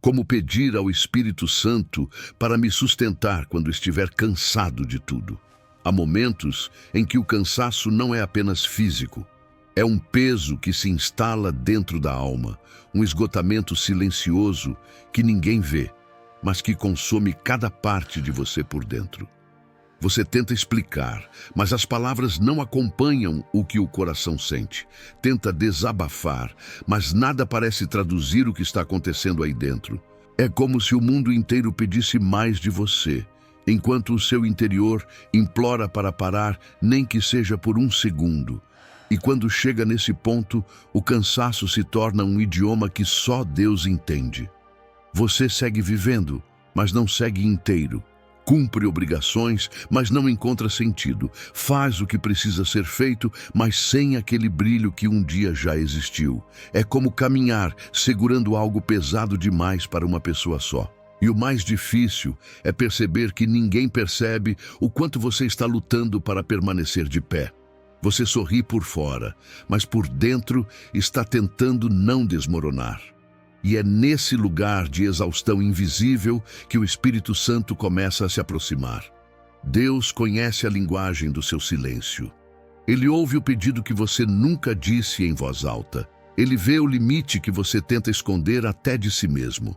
Como pedir ao Espírito Santo para me sustentar quando estiver cansado de tudo. Há momentos em que o cansaço não é apenas físico. É um peso que se instala dentro da alma, um esgotamento silencioso que ninguém vê, mas que consome cada parte de você por dentro. Você tenta explicar, mas as palavras não acompanham o que o coração sente. Tenta desabafar, mas nada parece traduzir o que está acontecendo aí dentro. É como se o mundo inteiro pedisse mais de você, enquanto o seu interior implora para parar, nem que seja por um segundo. E quando chega nesse ponto, o cansaço se torna um idioma que só Deus entende. Você segue vivendo, mas não segue inteiro. Cumpre obrigações, mas não encontra sentido. Faz o que precisa ser feito, mas sem aquele brilho que um dia já existiu. É como caminhar, segurando algo pesado demais para uma pessoa só. E o mais difícil é perceber que ninguém percebe o quanto você está lutando para permanecer de pé. Você sorri por fora, mas por dentro está tentando não desmoronar. E é nesse lugar de exaustão invisível que o Espírito Santo começa a se aproximar. Deus conhece a linguagem do seu silêncio. Ele ouve o pedido que você nunca disse em voz alta. Ele vê o limite que você tenta esconder até de si mesmo.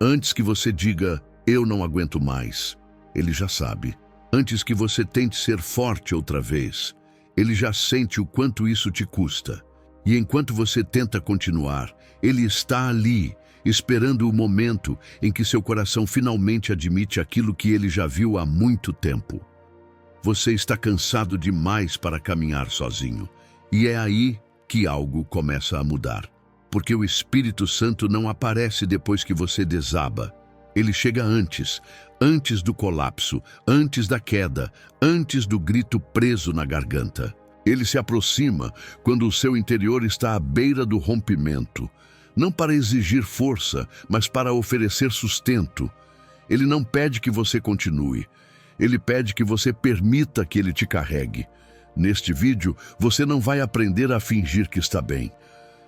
Antes que você diga, eu não aguento mais, ele já sabe. Antes que você tente ser forte outra vez, ele já sente o quanto isso te custa. E enquanto você tenta continuar, ele está ali, esperando o momento em que seu coração finalmente admite aquilo que ele já viu há muito tempo. Você está cansado demais para caminhar sozinho. E é aí que algo começa a mudar. Porque o Espírito Santo não aparece depois que você desaba. Ele chega antes do colapso, antes da queda, antes do grito preso na garganta. Ele se aproxima quando o seu interior está à beira do rompimento. Não para exigir força, mas para oferecer sustento. Ele não pede que você continue. Ele pede que você permita que ele te carregue. Neste vídeo, você não vai aprender a fingir que está bem.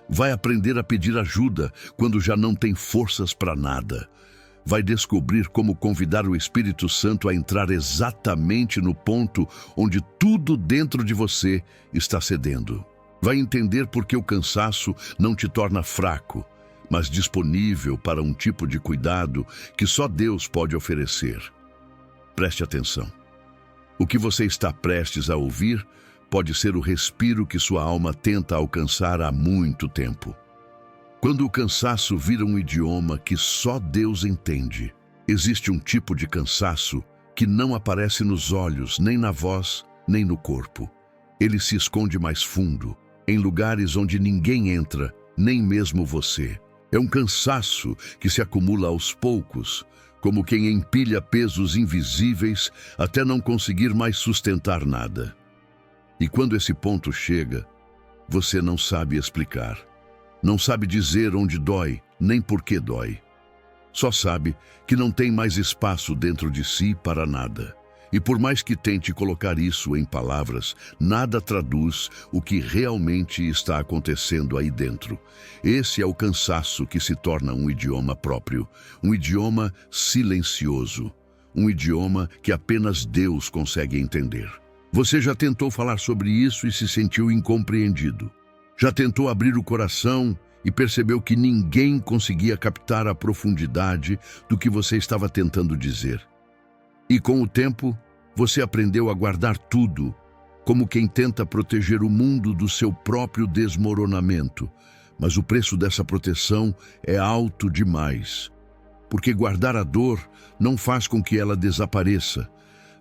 Vai aprender a pedir ajuda quando já não tem forças para nada. Vai descobrir como convidar o Espírito Santo a entrar exatamente no ponto onde tudo dentro de você está cedendo. Vai entender por que o cansaço não te torna fraco, mas disponível para um tipo de cuidado que só Deus pode oferecer. Preste atenção. O que você está prestes a ouvir pode ser o respiro que sua alma tenta alcançar há muito tempo. Quando o cansaço vira um idioma que só Deus entende, existe um tipo de cansaço que não aparece nos olhos, nem na voz, nem no corpo. Ele se esconde mais fundo, em lugares onde ninguém entra, nem mesmo você. É um cansaço que se acumula aos poucos, como quem empilha pesos invisíveis até não conseguir mais sustentar nada. E quando esse ponto chega, você não sabe explicar. Não sabe dizer onde dói, nem por que dói. Só sabe que não tem mais espaço dentro de si para nada. E por mais que tente colocar isso em palavras, nada traduz o que realmente está acontecendo aí dentro. Esse é o cansaço que se torna um idioma próprio, um idioma silencioso, um idioma que apenas Deus consegue entender. Você já tentou falar sobre isso e se sentiu incompreendido. Já tentou abrir o coração e percebeu que ninguém conseguia captar a profundidade do que você estava tentando dizer. E com o tempo, você aprendeu a guardar tudo, como quem tenta proteger o mundo do seu próprio desmoronamento. Mas o preço dessa proteção é alto demais. Porque guardar a dor não faz com que ela desapareça,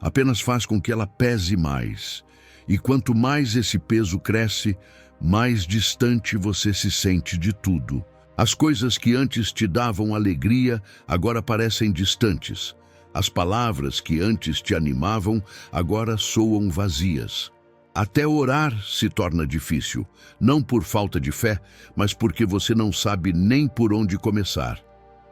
apenas faz com que ela pese mais. E quanto mais esse peso cresce, mais distante você se sente de tudo. As coisas que antes te davam alegria agora parecem distantes. As palavras que antes te animavam agora soam vazias. Até orar se torna difícil, não por falta de fé, mas porque você não sabe nem por onde começar.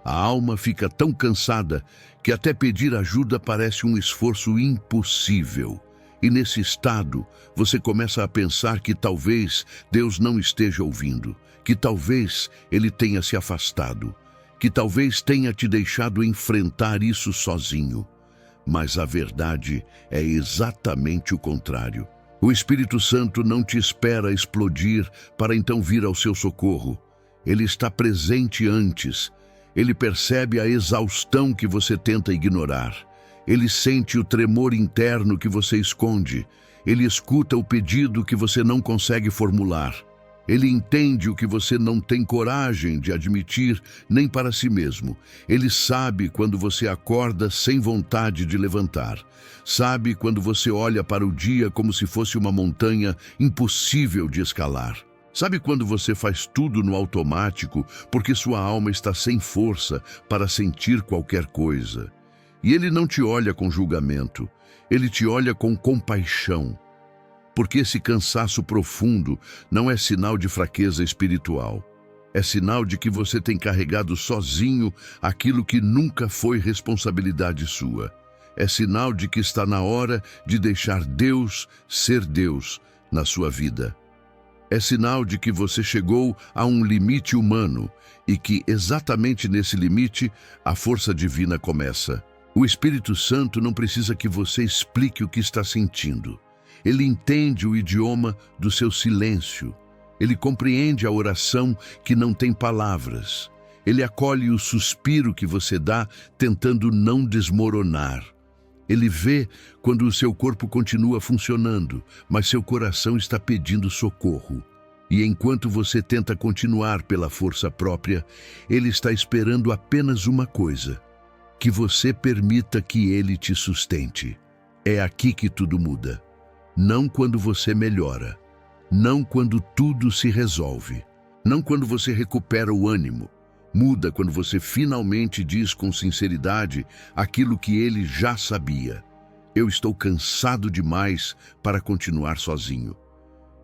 A alma fica tão cansada que até pedir ajuda parece um esforço impossível. E nesse estado, você começa a pensar que talvez Deus não esteja ouvindo, que talvez Ele tenha se afastado. que talvez tenha te deixado enfrentar isso sozinho. Mas a verdade é exatamente o contrário. O Espírito Santo não te espera explodir para então vir ao seu socorro. Ele está presente antes. Ele percebe a exaustão que você tenta ignorar. Ele sente o tremor interno que você esconde. Ele escuta o pedido que você não consegue formular. Ele entende o que você não tem coragem de admitir nem para si mesmo. Ele sabe quando você acorda sem vontade de levantar. Sabe quando você olha para o dia como se fosse uma montanha impossível de escalar. Sabe quando você faz tudo no automático porque sua alma está sem força para sentir qualquer coisa. E ele não te olha com julgamento, ele te olha com compaixão. Porque esse cansaço profundo não é sinal de fraqueza espiritual. É sinal de que você tem carregado sozinho aquilo que nunca foi responsabilidade sua. É sinal de que está na hora de deixar Deus ser Deus na sua vida. É sinal de que você chegou a um limite humano e que exatamente nesse limite a força divina começa. O Espírito Santo não precisa que você explique o que está sentindo. Ele entende o idioma do seu silêncio. Ele compreende a oração que não tem palavras. Ele acolhe o suspiro que você dá tentando não desmoronar. Ele vê quando o seu corpo continua funcionando, mas seu coração está pedindo socorro. E enquanto você tenta continuar pela força própria, ele está esperando apenas uma coisa: que você permita que ele te sustente. É aqui que tudo muda. Não quando você melhora, não quando tudo se resolve, não quando você recupera o ânimo. Muda quando você finalmente diz com sinceridade aquilo que ele já sabia. Eu estou cansado demais para continuar sozinho.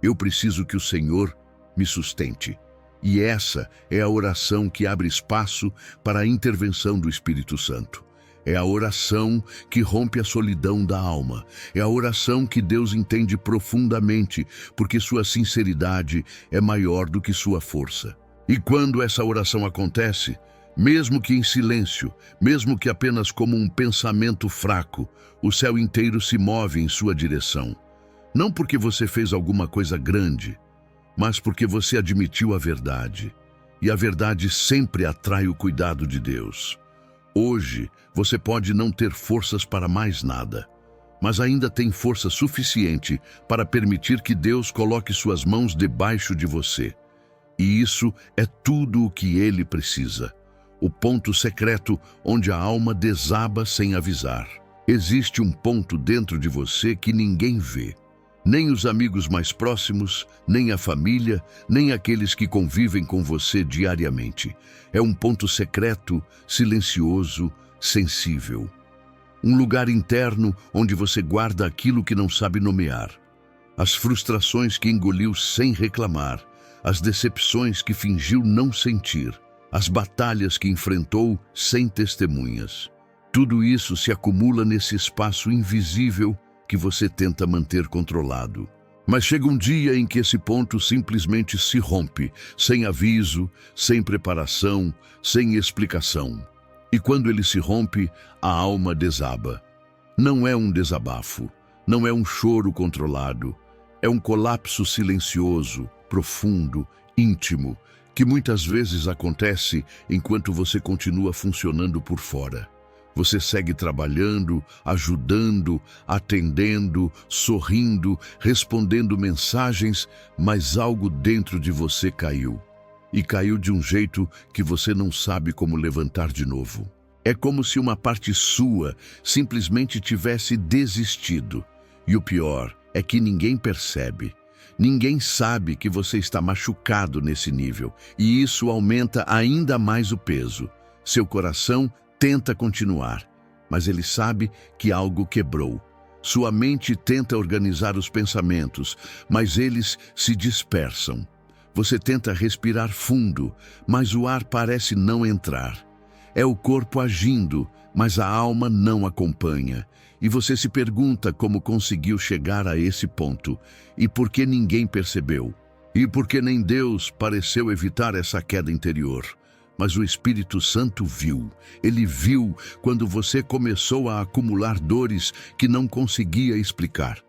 Eu preciso que o Senhor me sustente. E essa é a oração que abre espaço para a intervenção do Espírito Santo. É a oração que rompe a solidão da alma. É a oração que Deus entende profundamente, porque sua sinceridade é maior do que sua força. E quando essa oração acontece, mesmo que em silêncio, mesmo que apenas como um pensamento fraco, o céu inteiro se move em sua direção. Não porque você fez alguma coisa grande, mas porque você admitiu a verdade. E a verdade sempre atrai o cuidado de Deus. Hoje, você pode não ter forças para mais nada, mas ainda tem força suficiente para permitir que Deus coloque suas mãos debaixo de você. E isso é tudo o que ele precisa. O ponto secreto onde a alma desaba sem avisar. Existe um ponto dentro de você que ninguém vê. Nem os amigos mais próximos, nem a família, nem aqueles que convivem com você diariamente. É um ponto secreto, silencioso, sensível. Um lugar interno onde você guarda aquilo que não sabe nomear. As frustrações que engoliu sem reclamar. As decepções que fingiu não sentir, as batalhas que enfrentou sem testemunhas. Tudo isso se acumula nesse espaço invisível que você tenta manter controlado. Mas chega um dia em que esse ponto simplesmente se rompe, sem aviso, sem preparação, sem explicação. E quando ele se rompe, a alma desaba. Não é um desabafo, não é um choro controlado, é um colapso silencioso, profundo, íntimo, que muitas vezes acontece enquanto você continua funcionando por fora. Você segue trabalhando, ajudando, atendendo, sorrindo, respondendo mensagens, mas algo dentro de você caiu. E caiu de um jeito que você não sabe como levantar de novo. É como se uma parte sua simplesmente tivesse desistido. E o pior é que ninguém percebe. Ninguém sabe que você está machucado nesse nível, e isso aumenta ainda mais o peso. Seu coração tenta continuar, mas ele sabe que algo quebrou. Sua mente tenta organizar os pensamentos, mas eles se dispersam. Você tenta respirar fundo, mas o ar parece não entrar. É o corpo agindo, mas a alma não acompanha. E você se pergunta como conseguiu chegar a esse ponto, e por que ninguém percebeu, e por que nem Deus pareceu evitar essa queda interior. Mas o Espírito Santo viu. Ele viu quando você começou a acumular dores que não conseguia explicar.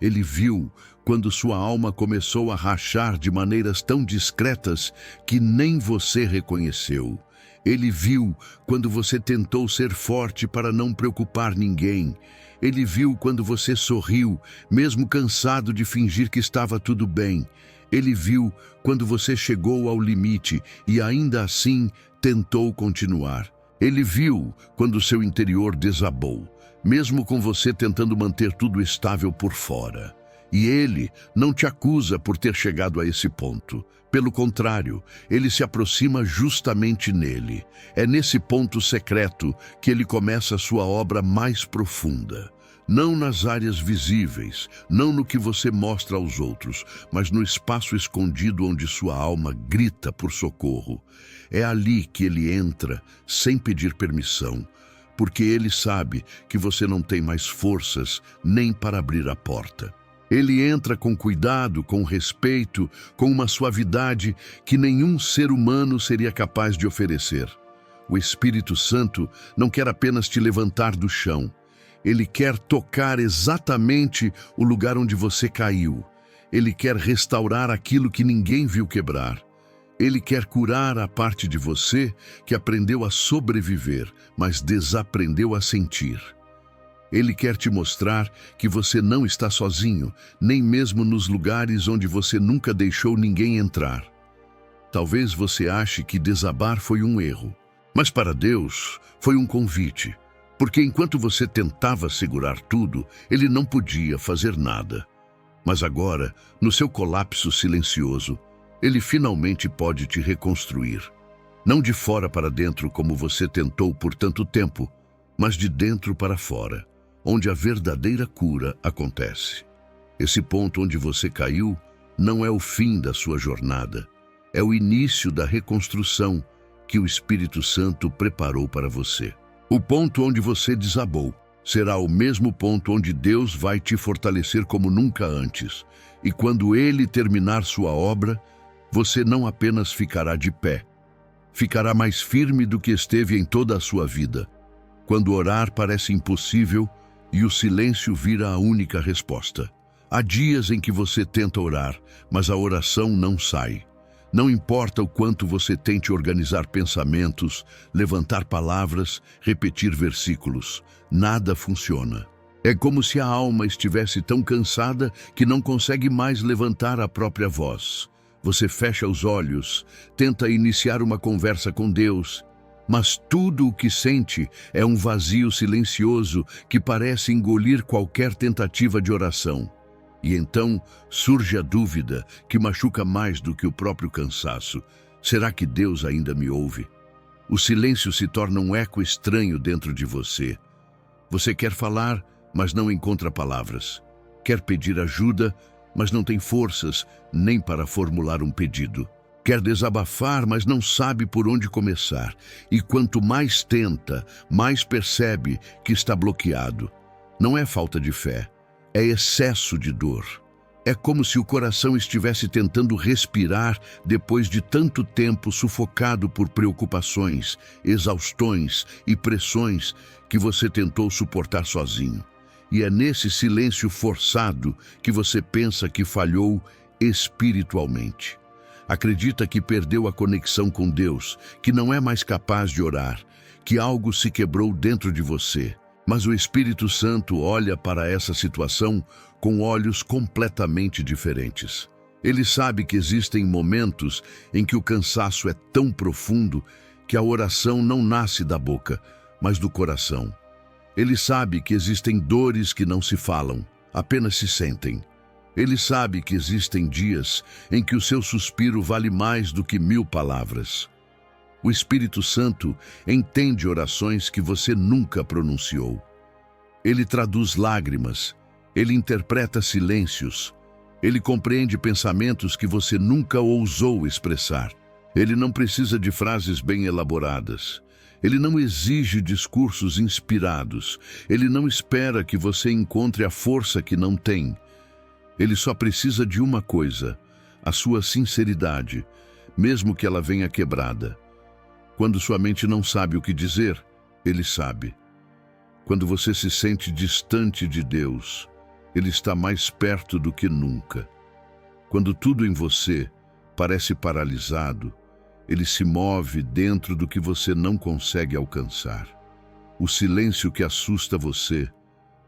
Ele viu quando sua alma começou a rachar de maneiras tão discretas que nem você reconheceu. Ele viu quando você tentou ser forte para não preocupar ninguém. Ele viu quando você sorriu, mesmo cansado de fingir que estava tudo bem. Ele viu quando você chegou ao limite e ainda assim tentou continuar. Ele viu quando seu interior desabou, mesmo com você tentando manter tudo estável por fora. E ele não te acusa por ter chegado a esse ponto. Pelo contrário, ele se aproxima justamente nele. É nesse ponto secreto que ele começa a sua obra mais profunda. Não nas áreas visíveis, não no que você mostra aos outros, mas no espaço escondido onde sua alma grita por socorro. É ali que ele entra, sem pedir permissão, porque ele sabe que você não tem mais forças nem para abrir a porta. Ele entra com cuidado, com respeito, com uma suavidade que nenhum ser humano seria capaz de oferecer. O Espírito Santo não quer apenas te levantar do chão. Ele quer tocar exatamente o lugar onde você caiu. Ele quer restaurar aquilo que ninguém viu quebrar. Ele quer curar a parte de você que aprendeu a sobreviver, mas desaprendeu a sentir. Ele quer te mostrar que você não está sozinho, nem mesmo nos lugares onde você nunca deixou ninguém entrar. Talvez você ache que desabar foi um erro, mas para Deus foi um convite, porque enquanto você tentava segurar tudo, Ele não podia fazer nada. Mas agora, no seu colapso silencioso, Ele finalmente pode te reconstruir. Não de fora para dentro como você tentou por tanto tempo, mas de dentro para fora, onde a verdadeira cura acontece. Esse ponto onde você caiu não é o fim da sua jornada, é o início da reconstrução que o Espírito Santo preparou para você. O ponto onde você desabou será o mesmo ponto onde Deus vai te fortalecer como nunca antes. E quando Ele terminar sua obra, você não apenas ficará de pé, ficará mais firme do que esteve em toda a sua vida. Quando orar parece impossível, e o silêncio vira a única resposta. Há dias em que você tenta orar, mas a oração não sai. Não importa o quanto você tente organizar pensamentos, levantar palavras, repetir versículos, nada funciona. É como se a alma estivesse tão cansada que não consegue mais levantar a própria voz. Você fecha os olhos, tenta iniciar uma conversa com Deus, mas tudo o que sente é um vazio silencioso que parece engolir qualquer tentativa de oração. E então surge a dúvida que machuca mais do que o próprio cansaço. Será que Deus ainda me ouve? O silêncio se torna um eco estranho dentro de você. Você quer falar, mas não encontra palavras. Quer pedir ajuda, mas não tem forças nem para formular um pedido. Quer desabafar, mas não sabe por onde começar. E quanto mais tenta, mais percebe que está bloqueado. Não é falta de fé, é excesso de dor. É como se o coração estivesse tentando respirar depois de tanto tempo sufocado por preocupações, exaustões e pressões que você tentou suportar sozinho. E é nesse silêncio forçado que você pensa que falhou espiritualmente. Acredita que perdeu a conexão com Deus, que não é mais capaz de orar, que algo se quebrou dentro de você. Mas o Espírito Santo olha para essa situação com olhos completamente diferentes. Ele sabe que existem momentos em que o cansaço é tão profundo que a oração não nasce da boca, mas do coração. Ele sabe que existem dores que não se falam, apenas se sentem. Ele sabe que existem dias em que o seu suspiro vale mais do que 1000 palavras. O Espírito Santo entende orações que você nunca pronunciou. Ele traduz lágrimas, ele interpreta silêncios, ele compreende pensamentos que você nunca ousou expressar. Ele não precisa de frases bem elaboradas. Ele não exige discursos inspirados. Ele não espera que você encontre a força que não tem. Ele só precisa de uma coisa, a sua sinceridade, mesmo que ela venha quebrada. Quando sua mente não sabe o que dizer, Ele sabe. Quando você se sente distante de Deus, Ele está mais perto do que nunca. Quando tudo em você parece paralisado, Ele se move dentro do que você não consegue alcançar. O silêncio que assusta você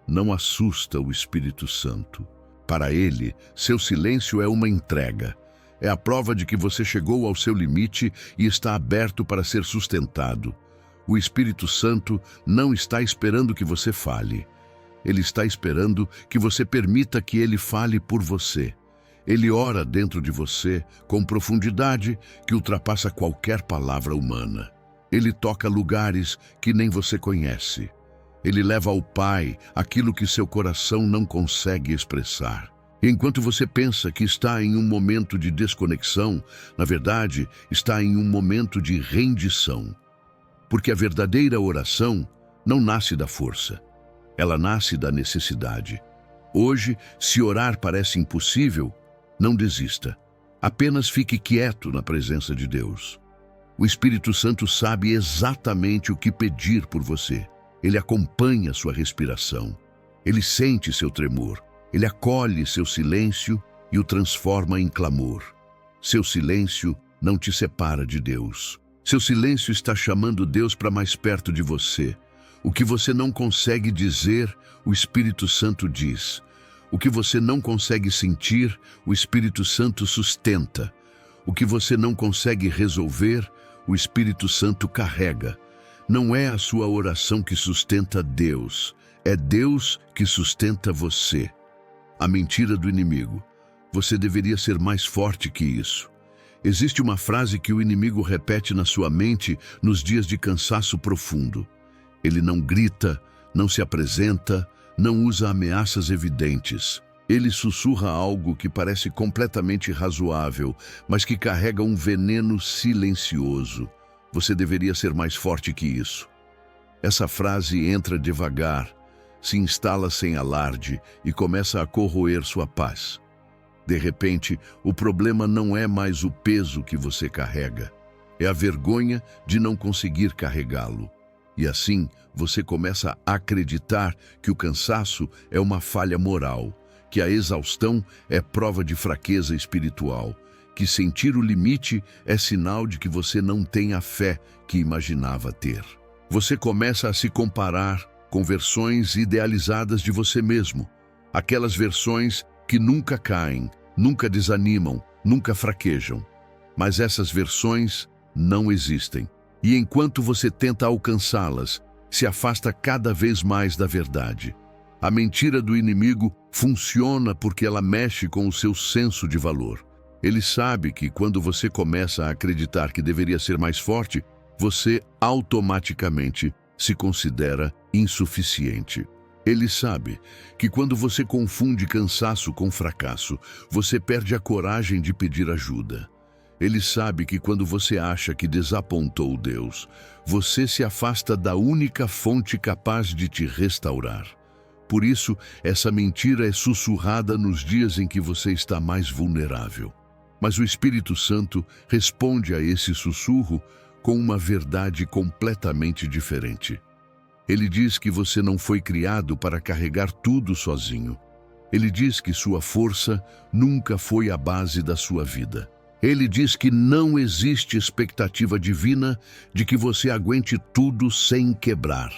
não assusta o Espírito Santo. Para Ele, seu silêncio é uma entrega. É a prova de que você chegou ao seu limite e está aberto para ser sustentado. O Espírito Santo não está esperando que você fale. Ele está esperando que você permita que Ele fale por você. Ele ora dentro de você com profundidade que ultrapassa qualquer palavra humana. Ele toca lugares que nem você conhece. Ele leva ao Pai aquilo que seu coração não consegue expressar. Enquanto você pensa que está em um momento de desconexão, na verdade, está em um momento de rendição. Porque a verdadeira oração não nasce da força. Ela nasce da necessidade. Hoje, se orar parece impossível, não desista. Apenas fique quieto na presença de Deus. O Espírito Santo sabe exatamente o que pedir por você. Ele acompanha sua respiração. Ele sente seu tremor. Ele acolhe seu silêncio e o transforma em clamor. Seu silêncio não te separa de Deus. Seu silêncio está chamando Deus para mais perto de você. O que você não consegue dizer, o Espírito Santo diz. O que você não consegue sentir, o Espírito Santo sustenta. O que você não consegue resolver, o Espírito Santo carrega. Não é a sua oração que sustenta Deus, é Deus que sustenta você. A mentira do inimigo. Você deveria ser mais forte que isso. Existe uma frase que o inimigo repete na sua mente nos dias de cansaço profundo. Ele não grita, não se apresenta, não usa ameaças evidentes. Ele sussurra algo que parece completamente razoável, mas que carrega um veneno silencioso. Você deveria ser mais forte que isso. Essa frase entra devagar, se instala sem alarde e começa a corroer sua paz. De repente, o problema não é mais o peso que você carrega, é a vergonha de não conseguir carregá-lo. E assim, você começa a acreditar que o cansaço é uma falha moral, que a exaustão é prova de fraqueza espiritual, que sentir o limite é sinal de que você não tem a fé que imaginava ter. Você começa a se comparar com versões idealizadas de você mesmo, aquelas versões que nunca caem, nunca desanimam, nunca fraquejam. Mas essas versões não existem. E enquanto você tenta alcançá-las, se afasta cada vez mais da verdade. A mentira do inimigo funciona porque ela mexe com o seu senso de valor. Ele sabe que quando você começa a acreditar que deveria ser mais forte, você automaticamente se considera insuficiente. Ele sabe que quando você confunde cansaço com fracasso, você perde a coragem de pedir ajuda. Ele sabe que quando você acha que desapontou Deus, você se afasta da única fonte capaz de te restaurar. Por isso, essa mentira é sussurrada nos dias em que você está mais vulnerável. Mas o Espírito Santo responde a esse sussurro com uma verdade completamente diferente. Ele diz que você não foi criado para carregar tudo sozinho. Ele diz que sua força nunca foi a base da sua vida. Ele diz que não existe expectativa divina de que você aguente tudo sem quebrar.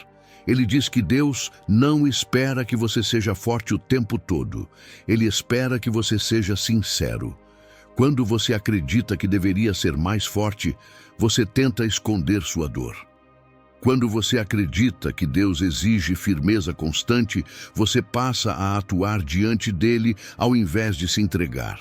Ele diz que Deus não espera que você seja forte o tempo todo. Ele espera que você seja sincero. Quando você acredita que deveria ser mais forte, você tenta esconder sua dor. Quando você acredita que Deus exige firmeza constante, você passa a atuar diante dele ao invés de se entregar.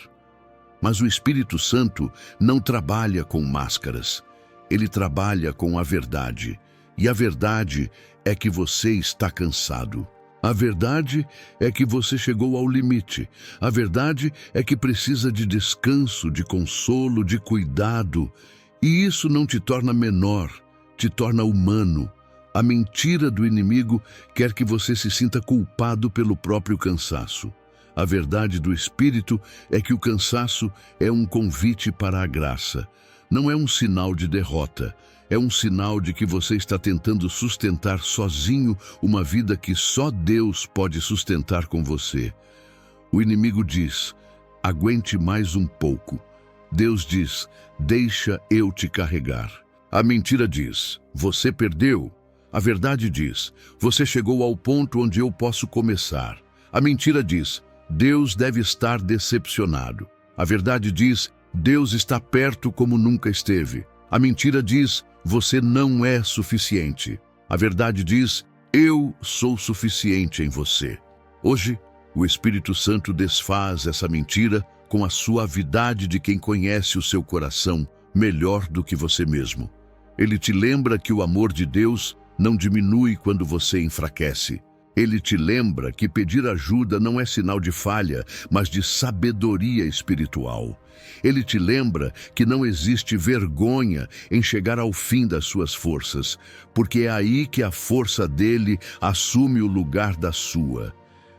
Mas o Espírito Santo não trabalha com máscaras. Ele trabalha com a verdade. E a verdade é que você está cansado. A verdade é que você chegou ao limite. A verdade é que precisa de descanso, de consolo, de cuidado. E isso não te torna menor, te torna humano. A mentira do inimigo quer que você se sinta culpado pelo próprio cansaço. A verdade do Espírito é que o cansaço é um convite para a graça. Não é um sinal de derrota, É um sinal de que você está tentando sustentar sozinho uma vida que só Deus pode sustentar com você. O inimigo diz: aguente mais um pouco. Deus diz: deixa eu te carregar. A mentira diz: você perdeu. A verdade diz: você chegou ao ponto onde eu posso começar. A mentira diz: Deus deve estar decepcionado. A verdade diz: Deus está perto como nunca esteve. A mentira diz: você não é suficiente. A verdade diz: eu sou suficiente em você. Hoje, o Espírito Santo desfaz essa mentira com a suavidade de quem conhece o seu coração melhor do que você mesmo. Ele te lembra que o amor de Deus não diminui quando você enfraquece. Ele te lembra que pedir ajuda não é sinal de falha, mas de sabedoria espiritual. Ele te lembra que não existe vergonha em chegar ao fim das suas forças, porque é aí que a força dele assume o lugar da sua.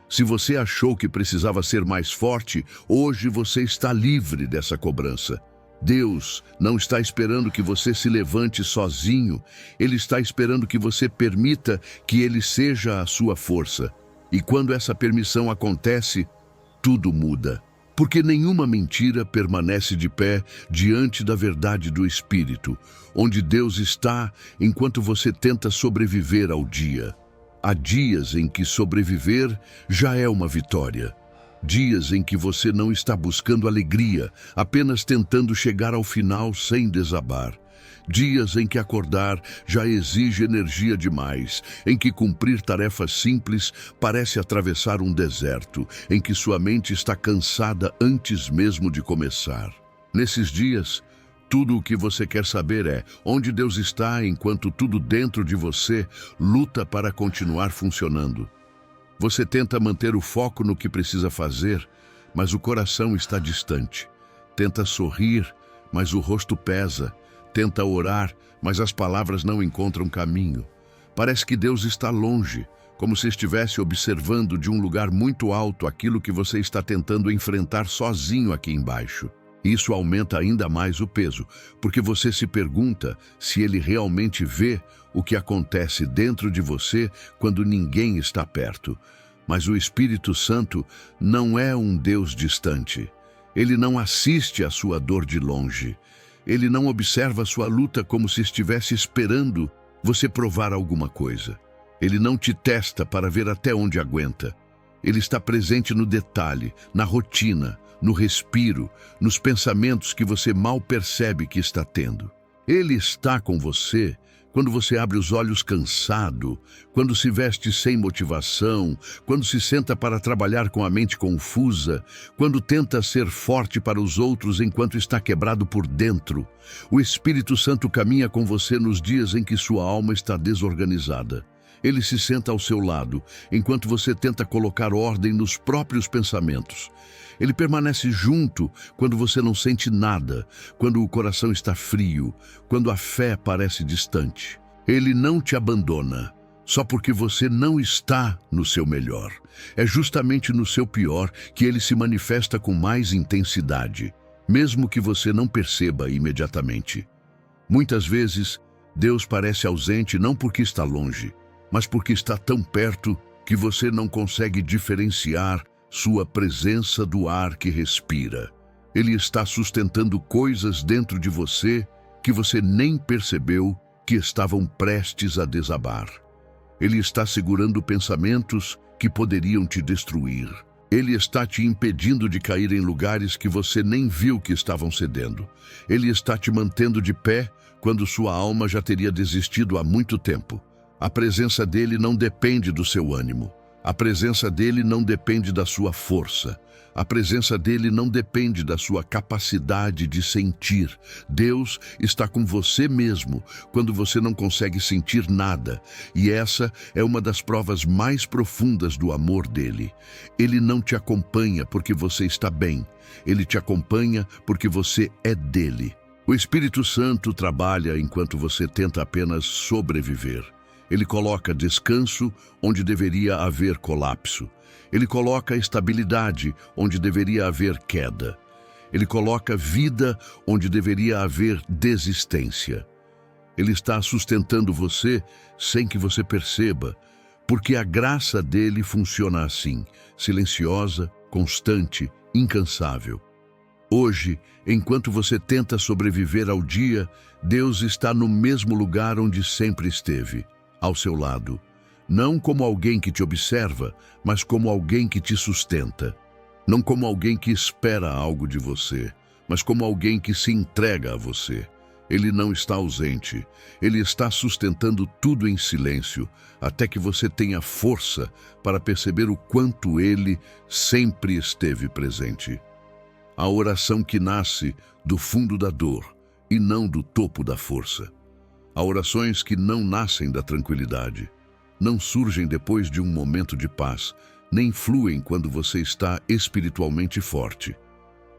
Se você achou que precisava ser mais forte, hoje você está livre dessa cobrança. Deus não está esperando que você se levante sozinho. Ele está esperando que você permita que Ele seja a sua força. E quando essa permissão acontece, tudo muda. Porque nenhuma mentira permanece de pé diante da verdade do Espírito, onde Deus está enquanto você tenta sobreviver ao dia. Há dias em que sobreviver já é uma vitória. Dias em que você não está buscando alegria, apenas tentando chegar ao final sem desabar. Dias em que acordar já exige energia demais, em que cumprir tarefas simples parece atravessar um deserto, em que sua mente está cansada antes mesmo de começar. Nesses dias, tudo o que você quer saber é onde Deus está enquanto tudo dentro de você luta para continuar funcionando. Você tenta manter o foco no que precisa fazer, mas o coração está distante. Tenta sorrir, mas o rosto pesa. Tenta orar, mas as palavras não encontram caminho. Parece que Deus está longe, como se estivesse observando de um lugar muito alto aquilo que você está tentando enfrentar sozinho aqui embaixo. Isso aumenta ainda mais o peso, porque você se pergunta se Ele realmente vê o que acontece dentro de você quando ninguém está perto. Mas o Espírito Santo não é um Deus distante. Ele não assiste à sua dor de longe. Ele não observa a sua luta como se estivesse esperando você provar alguma coisa. Ele não te testa para ver até onde aguenta. Ele está presente no detalhe, na rotina, no respiro, nos pensamentos que você mal percebe que está tendo. Ele está com você quando você abre os olhos cansado, quando se veste sem motivação, quando se senta para trabalhar com a mente confusa, quando tenta ser forte para os outros enquanto está quebrado por dentro. O Espírito Santo caminha com você nos dias em que sua alma está desorganizada. Ele se senta ao seu lado, enquanto você tenta colocar ordem nos próprios pensamentos. Ele permanece junto quando você não sente nada, quando o coração está frio, quando a fé parece distante. Ele não te abandona, só porque você não está no seu melhor. É justamente no seu pior que ele se manifesta com mais intensidade, mesmo que você não perceba imediatamente. Muitas vezes, Deus parece ausente não porque está longe, mas porque está tão perto que você não consegue diferenciar sua presença do ar que respira. Ele está sustentando coisas dentro de você que você nem percebeu que estavam prestes a desabar. Ele está segurando pensamentos que poderiam te destruir. Ele está te impedindo de cair em lugares que você nem viu que estavam cedendo. Ele está te mantendo de pé quando sua alma já teria desistido há muito tempo. A presença dele não depende do seu ânimo. A presença dele não depende da sua força. A presença dele não depende da sua capacidade de sentir. Deus está com você mesmo quando você não consegue sentir nada. E essa é uma das provas mais profundas do amor dele. Ele não te acompanha porque você está bem. Ele te acompanha porque você é dele. O Espírito Santo trabalha enquanto você tenta apenas sobreviver. Ele coloca descanso onde deveria haver colapso. Ele coloca estabilidade onde deveria haver queda. Ele coloca vida onde deveria haver desistência. Ele está sustentando você sem que você perceba, porque a graça dele funciona assim, silenciosa, constante, incansável. Hoje, enquanto você tenta sobreviver ao dia, Deus está no mesmo lugar onde sempre esteve, ao seu lado. Não como alguém que te observa, mas como alguém que te sustenta. Não como alguém que espera algo de você, mas como alguém que se entrega a você. Ele não está ausente, ele está sustentando tudo em silêncio, até que você tenha força para perceber o quanto ele sempre esteve presente. A oração que nasce do fundo da dor e não do topo da força. Há orações que não nascem da tranquilidade, não surgem depois de um momento de paz, nem fluem quando você está espiritualmente forte.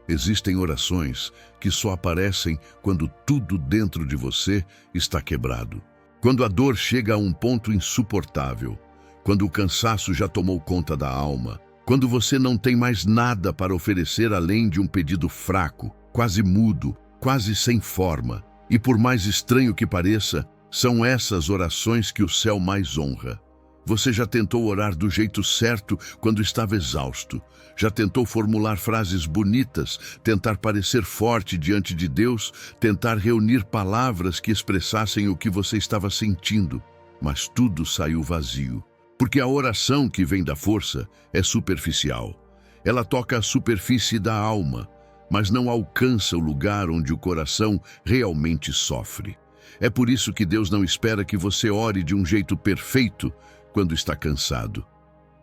Existem orações que só aparecem quando tudo dentro de você está quebrado. Quando a dor chega a um ponto insuportável, quando o cansaço já tomou conta da alma, quando você não tem mais nada para oferecer além de um pedido fraco, quase mudo, quase sem forma. E por mais estranho que pareça, são essas orações que o céu mais honra. Você já tentou orar do jeito certo quando estava exausto? Já tentou formular frases bonitas, tentar parecer forte diante de Deus, tentar reunir palavras que expressassem o que você estava sentindo? Mas tudo saiu vazio. Porque a oração que vem da força é superficial. Ela toca a superfície da alma, mas não alcança o lugar onde o coração realmente sofre. É por isso que Deus não espera que você ore de um jeito perfeito quando está cansado.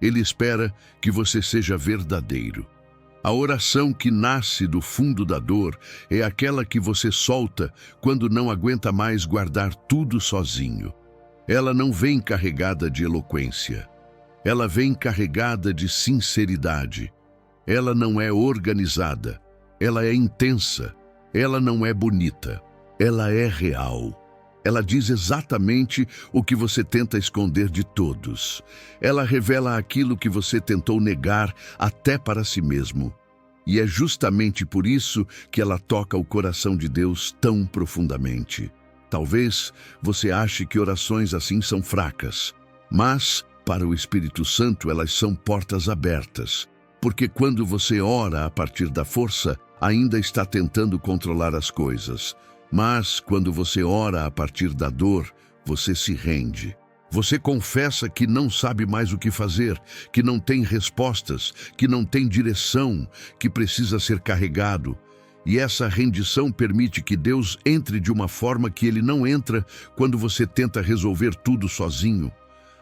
Ele espera que você seja verdadeiro. A oração que nasce do fundo da dor é aquela que você solta quando não aguenta mais guardar tudo sozinho. Ela não vem carregada de eloquência. Ela vem carregada de sinceridade. Ela não é organizada. Ela é intensa. Ela não é bonita. Ela é real. Ela diz exatamente o que você tenta esconder de todos. Ela revela aquilo que você tentou negar até para si mesmo. E é justamente por isso que ela toca o coração de Deus tão profundamente. Talvez você ache que orações assim são fracas, mas, para o Espírito Santo, elas são portas abertas. Porque quando você ora a partir da força, ainda está tentando controlar as coisas. Mas, quando você ora a partir da dor, você se rende. Você confessa que não sabe mais o que fazer, que não tem respostas, que não tem direção, que precisa ser carregado. E essa rendição permite que Deus entre de uma forma que Ele não entra quando você tenta resolver tudo sozinho.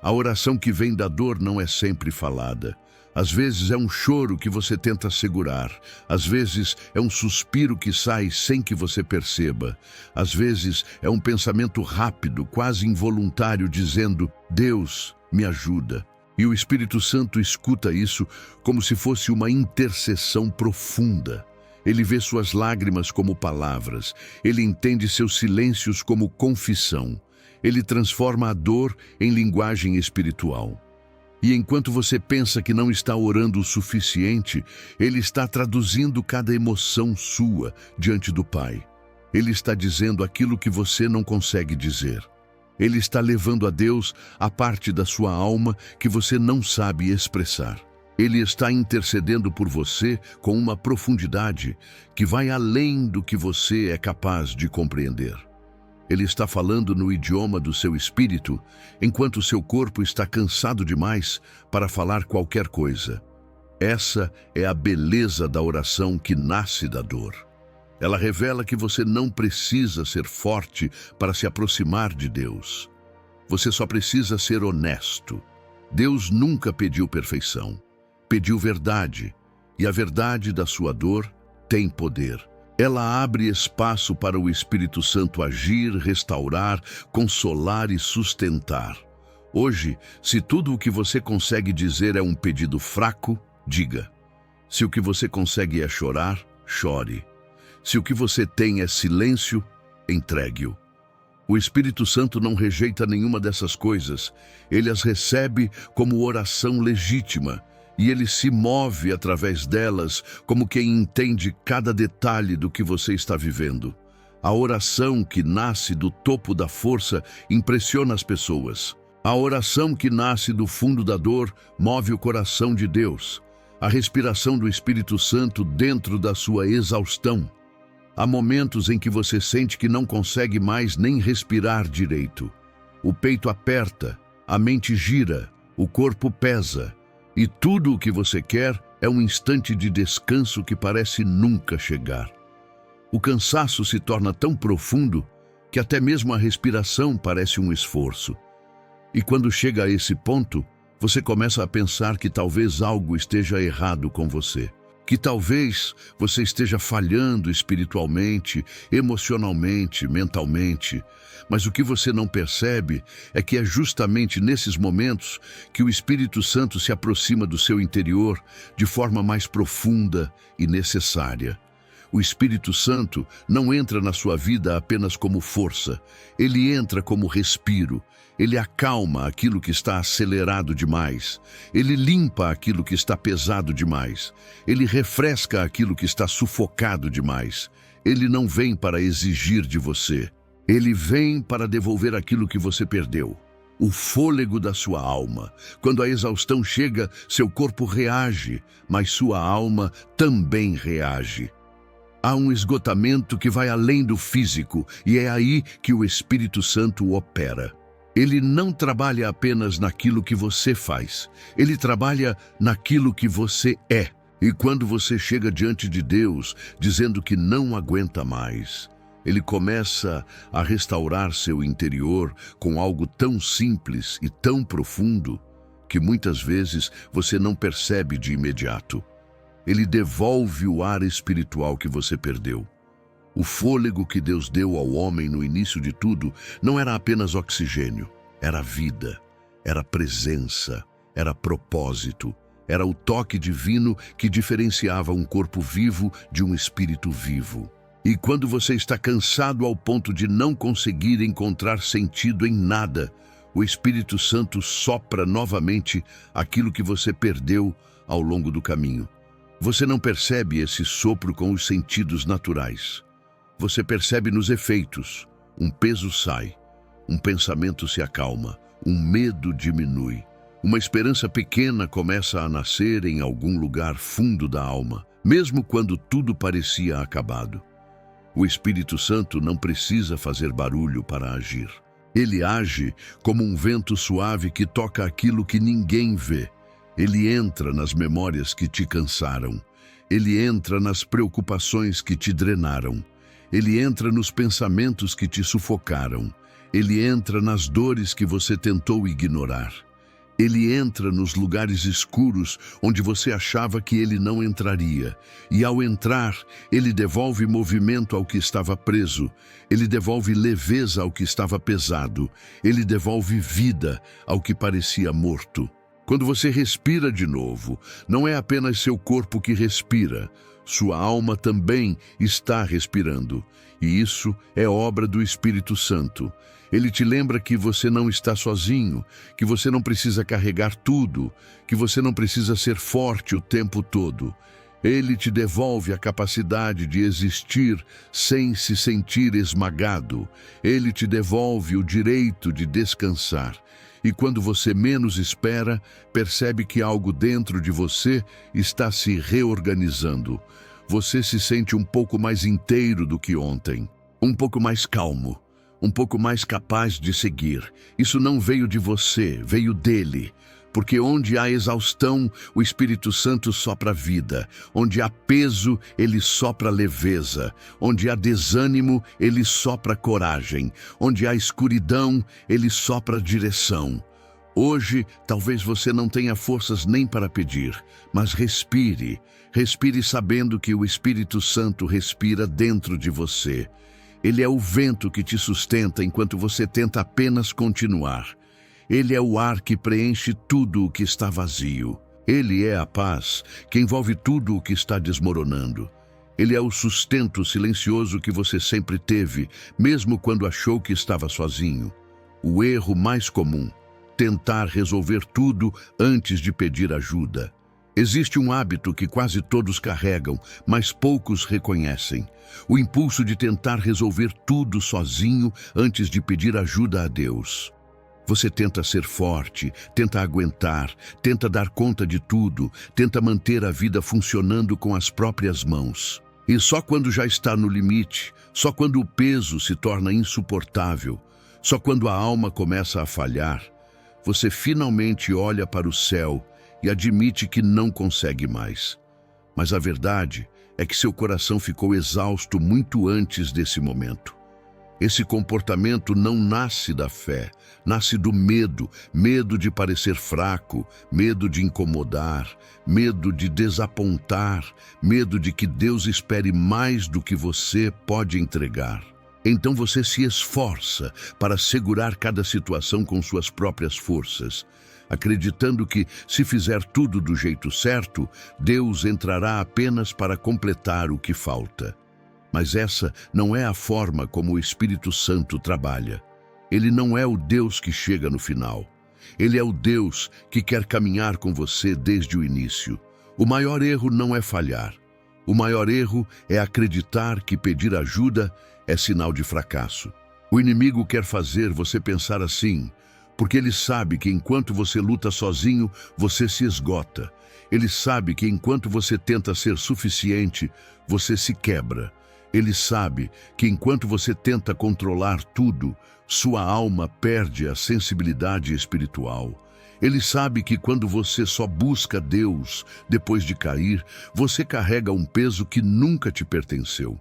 A oração que vem da dor não é sempre falada. Às vezes é um choro que você tenta segurar. Às vezes é um suspiro que sai sem que você perceba. Às vezes é um pensamento rápido, quase involuntário, dizendo: Deus, me ajuda. E o Espírito Santo escuta isso como se fosse uma intercessão profunda. Ele vê suas lágrimas como palavras. Ele entende seus silêncios como confissão. Ele transforma a dor em linguagem espiritual. E enquanto você pensa que não está orando o suficiente, Ele está traduzindo cada emoção sua diante do Pai. Ele está dizendo aquilo que você não consegue dizer. Ele está levando a Deus a parte da sua alma que você não sabe expressar. Ele está intercedendo por você com uma profundidade que vai além do que você é capaz de compreender. Ele está falando no idioma do seu espírito, enquanto seu corpo está cansado demais para falar qualquer coisa. Essa é a beleza da oração que nasce da dor. Ela revela que você não precisa ser forte para se aproximar de Deus. Você só precisa ser honesto. Deus nunca pediu perfeição. Pediu verdade. E a verdade da sua dor tem poder. Ela abre espaço para o Espírito Santo agir, restaurar, consolar e sustentar. Hoje, se tudo o que você consegue dizer é um pedido fraco, diga. Se o que você consegue é chorar, chore. Se o que você tem é silêncio, entregue-o. O Espírito Santo não rejeita nenhuma dessas coisas. Ele as recebe como oração legítima. E ele se move através delas como quem entende cada detalhe do que você está vivendo. A oração que nasce do topo da força impressiona as pessoas. A oração que nasce do fundo da dor move o coração de Deus. A respiração do Espírito Santo dentro da sua exaustão. Há momentos em que você sente que não consegue mais nem respirar direito. O peito aperta, a mente gira, o corpo pesa. E tudo o que você quer é um instante de descanso que parece nunca chegar. O cansaço se torna tão profundo que até mesmo a respiração parece um esforço. E quando chega a esse ponto, você começa a pensar que talvez algo esteja errado com você. Que talvez você esteja falhando espiritualmente, emocionalmente, mentalmente. Mas o que você não percebe é que é justamente nesses momentos que o Espírito Santo se aproxima do seu interior de forma mais profunda e necessária. O Espírito Santo não entra na sua vida apenas como força. Ele entra como respiro. Ele acalma aquilo que está acelerado demais. Ele limpa aquilo que está pesado demais. Ele refresca aquilo que está sufocado demais. Ele não vem para exigir de você. Ele vem para devolver aquilo que você perdeu. O fôlego da sua alma. Quando a exaustão chega, seu corpo reage, mas sua alma também reage. Há um esgotamento que vai além do físico e é aí que o Espírito Santo opera. Ele não trabalha apenas naquilo que você faz. Ele trabalha naquilo que você é. E quando você chega diante de Deus dizendo que não aguenta mais, Ele começa a restaurar seu interior com algo tão simples e tão profundo que muitas vezes você não percebe de imediato. Ele devolve o ar espiritual que você perdeu. O fôlego que Deus deu ao homem no início de tudo não era apenas oxigênio, era vida, era presença, era propósito, era o toque divino que diferenciava um corpo vivo de um espírito vivo. E quando você está cansado ao ponto de não conseguir encontrar sentido em nada, o Espírito Santo sopra novamente aquilo que você perdeu ao longo do caminho. Você não percebe esse sopro com os sentidos naturais. Você percebe nos efeitos. Um peso sai, um pensamento se acalma, um medo diminui. Uma esperança pequena começa a nascer em algum lugar fundo da alma, mesmo quando tudo parecia acabado. O Espírito Santo não precisa fazer barulho para agir. Ele age como um vento suave que toca aquilo que ninguém vê. Ele entra nas memórias que te cansaram. Ele entra nas preocupações que te drenaram. Ele entra nos pensamentos que te sufocaram. Ele entra nas dores que você tentou ignorar. Ele entra nos lugares escuros onde você achava que ele não entraria. E ao entrar, ele devolve movimento ao que estava preso. Ele devolve leveza ao que estava pesado. Ele devolve vida ao que parecia morto. Quando você respira de novo, não é apenas seu corpo que respira, sua alma também está respirando. E isso é obra do Espírito Santo. Ele te lembra que você não está sozinho, que você não precisa carregar tudo, que você não precisa ser forte o tempo todo. Ele te devolve a capacidade de existir sem se sentir esmagado. Ele te devolve o direito de descansar. E quando você menos espera, percebe que algo dentro de você está se reorganizando. Você se sente um pouco mais inteiro do que ontem, um pouco mais calmo, um pouco mais capaz de seguir. Isso não veio de você, veio dele. Porque onde há exaustão, o Espírito Santo sopra vida. Onde há peso, ele sopra leveza. Onde há desânimo, ele sopra coragem. Onde há escuridão, ele sopra direção. Hoje, talvez você não tenha forças nem para pedir, mas respire. Respire sabendo que o Espírito Santo respira dentro de você. Ele é o vento que te sustenta enquanto você tenta apenas continuar. Ele é o ar que preenche tudo o que está vazio. Ele é a paz que envolve tudo o que está desmoronando. Ele é o sustento silencioso que você sempre teve, mesmo quando achou que estava sozinho. O erro mais comum: tentar resolver tudo antes de pedir ajuda. Existe um hábito que quase todos carregam, mas poucos reconhecem: o impulso de tentar resolver tudo sozinho antes de pedir ajuda a Deus. Você tenta ser forte, tenta aguentar, tenta dar conta de tudo, tenta manter a vida funcionando com as próprias mãos. E só quando já está no limite, só quando o peso se torna insuportável, só quando a alma começa a falhar, você finalmente olha para o céu e admite que não consegue mais. Mas a verdade é que seu coração ficou exausto muito antes desse momento. Esse comportamento não nasce da fé, nasce do medo, medo de parecer fraco, medo de incomodar, medo de desapontar, medo de que Deus espere mais do que você pode entregar. Então você se esforça para segurar cada situação com suas próprias forças, acreditando que, se fizer tudo do jeito certo, Deus entrará apenas para completar o que falta. Mas essa não é a forma como o Espírito Santo trabalha. Ele não é o Deus que chega no final. Ele é o Deus que quer caminhar com você desde o início. O maior erro não é falhar. O maior erro é acreditar que pedir ajuda é sinal de fracasso. O inimigo quer fazer você pensar assim, porque ele sabe que enquanto você luta sozinho, você se esgota. Ele sabe que enquanto você tenta ser suficiente, você se quebra. Ele sabe que enquanto você tenta controlar tudo, sua alma perde a sensibilidade espiritual. Ele sabe que quando você só busca Deus depois de cair, você carrega um peso que nunca te pertenceu.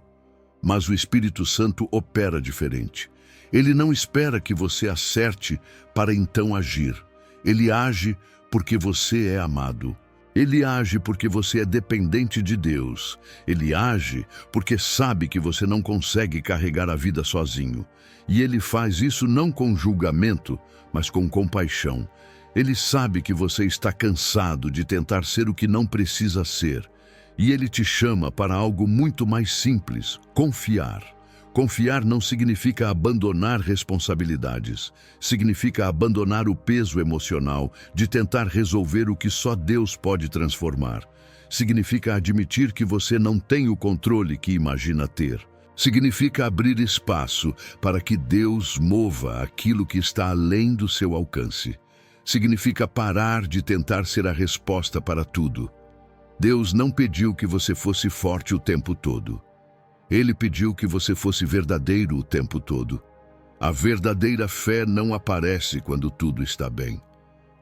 Mas o Espírito Santo opera diferente. Ele não espera que você acerte para então agir. Ele age porque você é amado. Ele age porque você é dependente de Deus. Ele age porque sabe que você não consegue carregar a vida sozinho. E ele faz isso não com julgamento, mas com compaixão. Ele sabe que você está cansado de tentar ser o que não precisa ser. E ele te chama para algo muito mais simples: confiar. Confiar não significa abandonar responsabilidades. Significa abandonar o peso emocional de tentar resolver o que só Deus pode transformar. Significa admitir que você não tem o controle que imagina ter. Significa abrir espaço para que Deus mova aquilo que está além do seu alcance. Significa parar de tentar ser a resposta para tudo. Deus não pediu que você fosse forte o tempo todo. Ele pediu que você fosse verdadeiro o tempo todo. A verdadeira fé não aparece quando tudo está bem.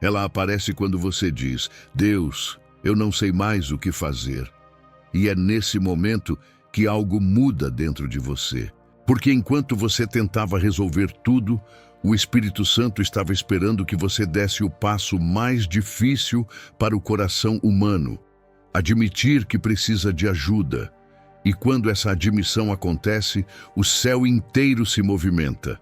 Ela aparece quando você diz: Deus, eu não sei mais o que fazer. E é nesse momento que algo muda dentro de você. Porque enquanto você tentava resolver tudo, o Espírito Santo estava esperando que você desse o passo mais difícil para o coração humano: admitir que precisa de ajuda. E quando essa admissão acontece, o céu inteiro se movimenta.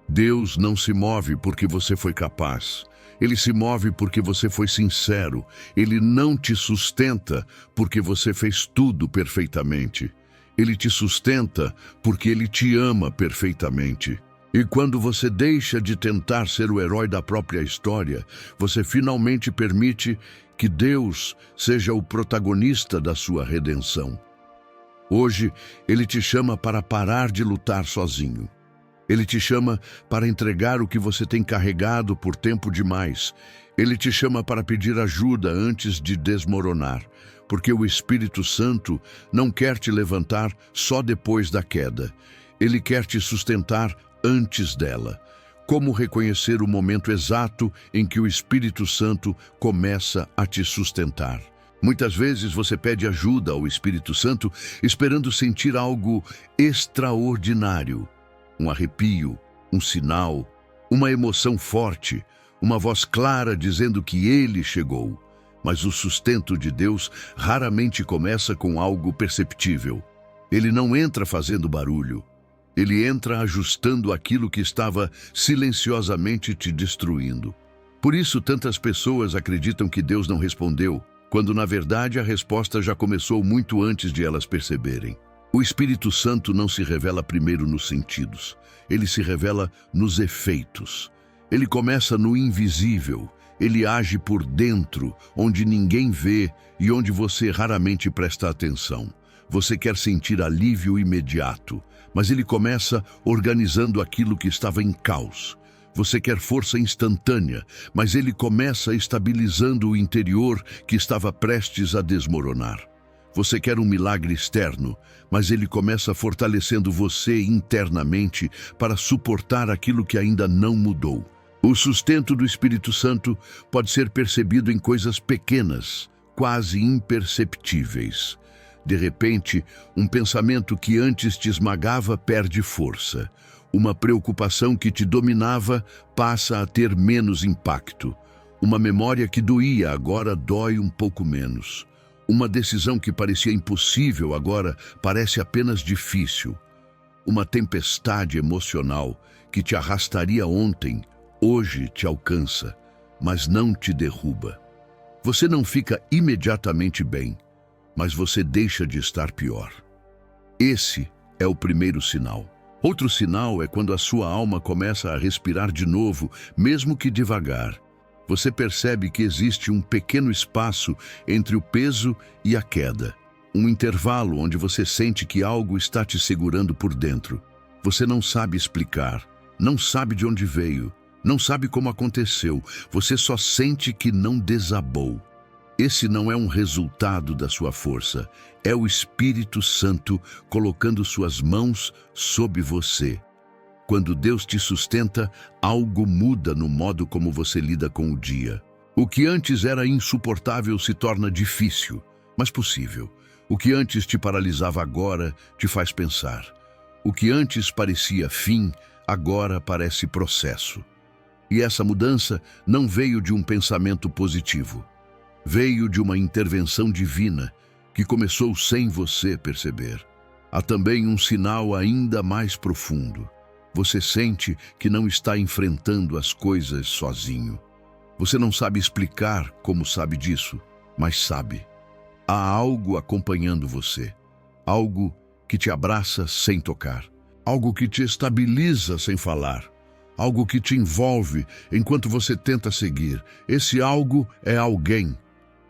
Deus não se move porque você foi capaz. Ele se move porque você foi sincero. Ele não te sustenta porque você fez tudo perfeitamente. Ele te sustenta porque ele te ama perfeitamente. E quando você deixa de tentar ser o herói da própria história, você finalmente permite que Deus seja o protagonista da sua redenção. Hoje, Ele te chama para parar de lutar sozinho. Ele te chama para entregar o que você tem carregado por tempo demais. Ele te chama para pedir ajuda antes de desmoronar, porque o Espírito Santo não quer te levantar só depois da queda. Ele quer te sustentar antes dela. Como reconhecer o momento exato em que o Espírito Santo começa a te sustentar? Muitas vezes você pede ajuda ao Espírito Santo esperando sentir algo extraordinário. Um arrepio, um sinal, uma emoção forte, uma voz clara dizendo que Ele chegou. Mas o sustento de Deus raramente começa com algo perceptível. Ele não entra fazendo barulho. Ele entra ajustando aquilo que estava silenciosamente te destruindo. Por isso, tantas pessoas acreditam que Deus não respondeu, quando na verdade a resposta já começou muito antes de elas perceberem. O Espírito Santo não se revela primeiro nos sentidos, ele se revela nos efeitos. Ele começa no invisível, Ele age por dentro, onde ninguém vê e onde você raramente presta atenção. Você quer sentir alívio imediato, mas ele começa organizando aquilo que estava em caos. Você quer força instantânea, mas ele começa estabilizando o interior que estava prestes a desmoronar. Você quer um milagre externo, mas ele começa fortalecendo você internamente para suportar aquilo que ainda não mudou. O sustento do Espírito Santo pode ser percebido em coisas pequenas, quase imperceptíveis. De repente, um pensamento que antes te esmagava perde força. Uma preocupação que te dominava passa a ter menos impacto. Uma memória que doía agora dói um pouco menos. Uma decisão que parecia impossível agora parece apenas difícil. Uma tempestade emocional que te arrastaria ontem, hoje te alcança, mas não te derruba. Você não fica imediatamente bem, mas você deixa de estar pior. Esse é o primeiro sinal. Outro sinal é quando a sua alma começa a respirar de novo, mesmo que devagar. Você percebe que existe um pequeno espaço entre o peso e a queda. Um intervalo onde você sente que algo está te segurando por dentro. Você não sabe explicar, não sabe de onde veio, não sabe como aconteceu. Você só sente que não desabou. Esse não é um resultado da sua força, é o Espírito Santo colocando suas mãos sob você. Quando Deus te sustenta, algo muda no modo como você lida com o dia. O que antes era insuportável se torna difícil, mas possível. O que antes te paralisava agora te faz pensar. O que antes parecia fim, agora parece processo. E essa mudança não veio de um pensamento positivo. Veio de uma intervenção divina que começou sem você perceber. Há também um sinal ainda mais profundo. Você sente que não está enfrentando as coisas sozinho. Você não sabe explicar como sabe disso, mas sabe. Há algo acompanhando você. Algo que te abraça sem tocar. Algo que te estabiliza sem falar. Algo que te envolve enquanto você tenta seguir. Esse algo é alguém.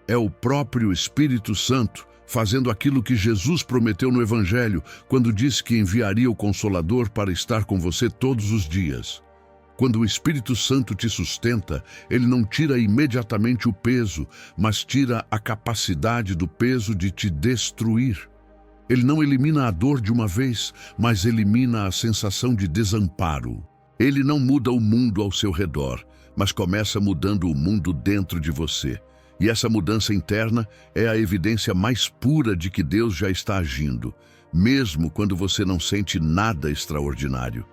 É o próprio Espírito Santo fazendo aquilo que Jesus prometeu no Evangelho quando disse que enviaria o Consolador para estar com você todos os dias. Quando o Espírito Santo te sustenta, ele não tira imediatamente o peso, mas tira a capacidade do peso de te destruir. Ele não elimina a dor de uma vez, mas elimina a sensação de desamparo. Ele não muda o mundo ao seu redor, mas começa mudando o mundo dentro de você. E essa mudança interna é a evidência mais pura de que Deus já está agindo, mesmo quando você não sente nada extraordinário.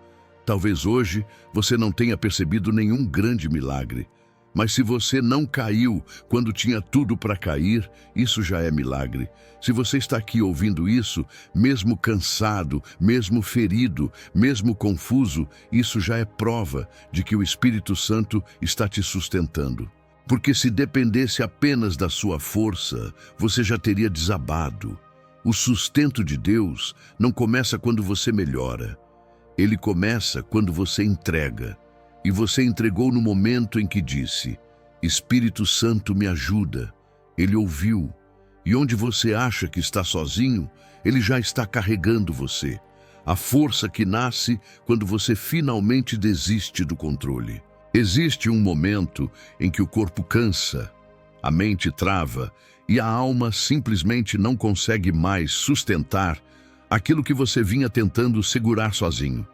Talvez hoje você não tenha percebido nenhum grande milagre, mas se você não caiu quando tinha tudo para cair, isso já é milagre. Se você está aqui ouvindo isso, mesmo cansado, mesmo ferido, mesmo confuso, isso já é prova de que o Espírito Santo está te sustentando. Porque se dependesse apenas da sua força, você já teria desabado. O sustento de Deus não começa quando você melhora. Ele começa quando você entrega. E você entregou no momento em que disse: Espírito Santo, me ajuda. Ele ouviu. E onde você acha que está sozinho, ele já está carregando você. A força que nasce quando você finalmente desiste do controle. Existe um momento em que o corpo cansa, a mente trava e a alma simplesmente não consegue mais sustentar aquilo que você vinha tentando segurar sozinho.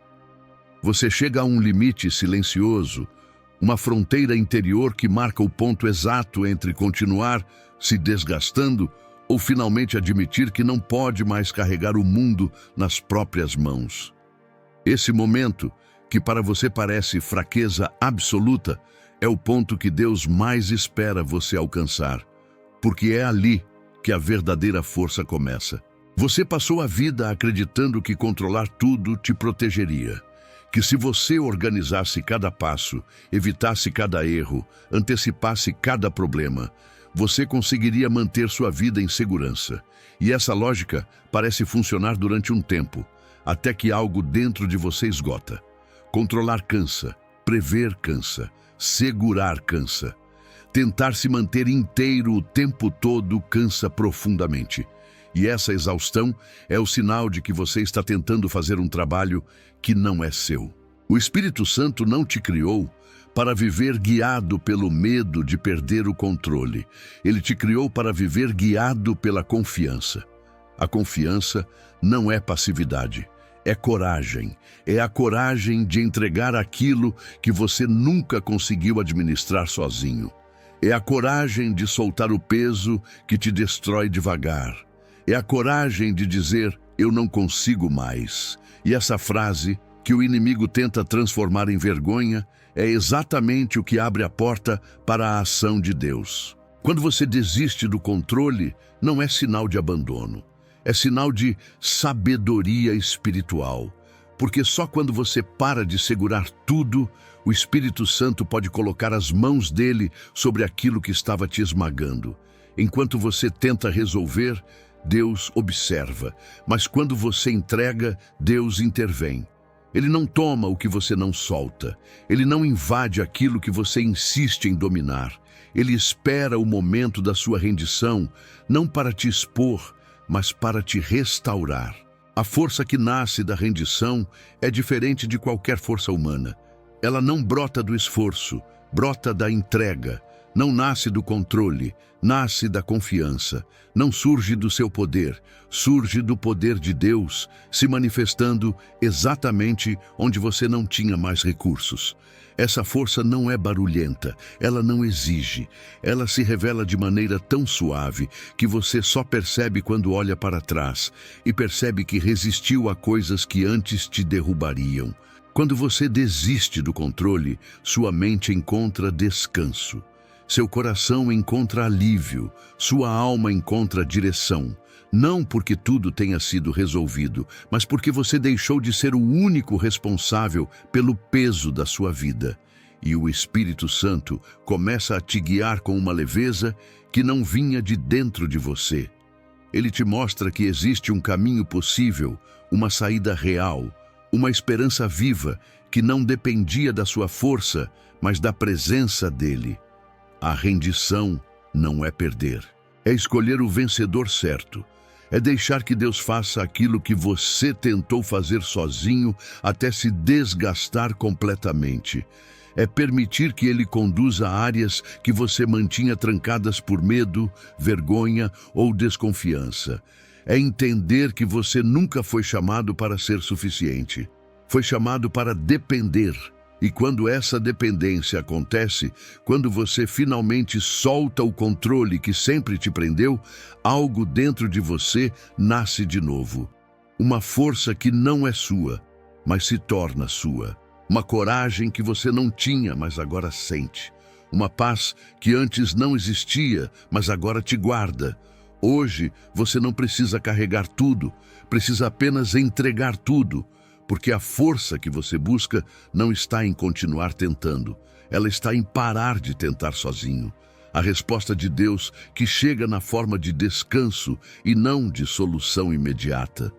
Você chega a um limite silencioso, uma fronteira interior que marca o ponto exato entre continuar se desgastando ou finalmente admitir que não pode mais carregar o mundo nas próprias mãos. Esse momento, que para você parece fraqueza absoluta, é o ponto que Deus mais espera você alcançar, porque é ali que a verdadeira força começa. Você passou a vida acreditando que controlar tudo te protegeria, que se você organizasse cada passo, evitasse cada erro, antecipasse cada problema, você conseguiria manter sua vida em segurança. E essa lógica parece funcionar durante um tempo, até que algo dentro de você esgota. Controlar cansa, prever cansa, segurar cansa. Tentar se manter inteiro o tempo todo cansa profundamente. E essa exaustão é o sinal de que você está tentando fazer um trabalho que não é seu. O Espírito Santo não te criou para viver guiado pelo medo de perder o controle. Ele te criou para viver guiado pela confiança. A confiança não é passividade, é coragem. É a coragem de entregar aquilo que você nunca conseguiu administrar sozinho. É a coragem de soltar o peso que te destrói devagar. É a coragem de dizer, eu não consigo mais. E essa frase, que o inimigo tenta transformar em vergonha, é exatamente o que abre a porta para a ação de Deus. Quando você desiste do controle, não é sinal de abandono. É sinal de sabedoria espiritual. Porque só quando você para de segurar tudo, o Espírito Santo pode colocar as mãos dele sobre aquilo que estava te esmagando. Enquanto você tenta resolver, Deus observa. Mas quando você entrega, Deus intervém. Ele não toma o que você não solta. Ele não invade aquilo que você insiste em dominar. Ele espera o momento da sua rendição, não para te expor, mas para te restaurar. A força que nasce da rendição é diferente de qualquer força humana. Ela não brota do esforço, brota da entrega. Não nasce do controle, nasce da confiança. Não surge do seu poder, surge do poder de Deus, se manifestando exatamente onde você não tinha mais recursos. Essa força não é barulhenta, ela não exige. Ela se revela de maneira tão suave que você só percebe quando olha para trás e percebe que resistiu a coisas que antes te derrubariam. Quando você desiste do controle, sua mente encontra descanso. Seu coração encontra alívio, sua alma encontra direção. Não porque tudo tenha sido resolvido, mas porque você deixou de ser o único responsável pelo peso da sua vida. E o Espírito Santo começa a te guiar com uma leveza que não vinha de dentro de você. Ele te mostra que existe um caminho possível, uma saída real, uma esperança viva que não dependia da sua força, mas da presença dele. A rendição não é perder, é escolher o vencedor certo. É deixar que Deus faça aquilo que você tentou fazer sozinho até se desgastar completamente. É permitir que Ele conduza áreas que você mantinha trancadas por medo, vergonha ou desconfiança. É entender que você nunca foi chamado para ser suficiente. Foi chamado para depender. E quando essa dependência acontece, quando você finalmente solta o controle que sempre te prendeu, algo dentro de você nasce de novo. Uma força que não é sua, mas se torna sua. Uma coragem que você não tinha, mas agora sente. Uma paz que antes não existia, mas agora te guarda. Hoje, você não precisa carregar tudo, precisa apenas entregar tudo. Porque a força que você busca não está em continuar tentando, ela está em parar de tentar sozinho. A resposta de Deus que chega na forma de descanso e não de solução imediata.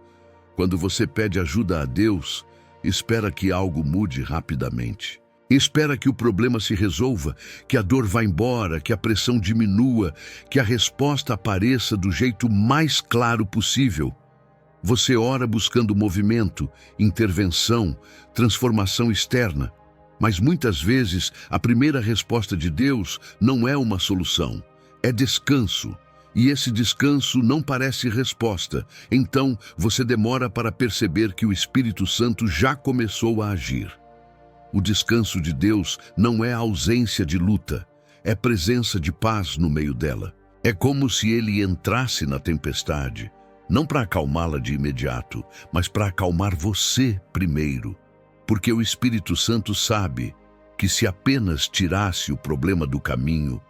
Quando você pede ajuda a Deus, espera que algo mude rapidamente. Espera que o problema se resolva, que a dor vá embora, que a pressão diminua, que a resposta apareça do jeito mais claro possível. Você ora buscando movimento, intervenção, transformação externa. Mas muitas vezes a primeira resposta de Deus não é uma solução, é descanso. E esse descanso não parece resposta. Então você demora para perceber que o Espírito Santo já começou a agir. O descanso de Deus não é ausência de luta, é presença de paz no meio dela. É como se ele entrasse na tempestade. Não para acalmá-la de imediato, mas para acalmar você primeiro. Porque o Espírito Santo sabe que se apenas tirasse o problema do caminho,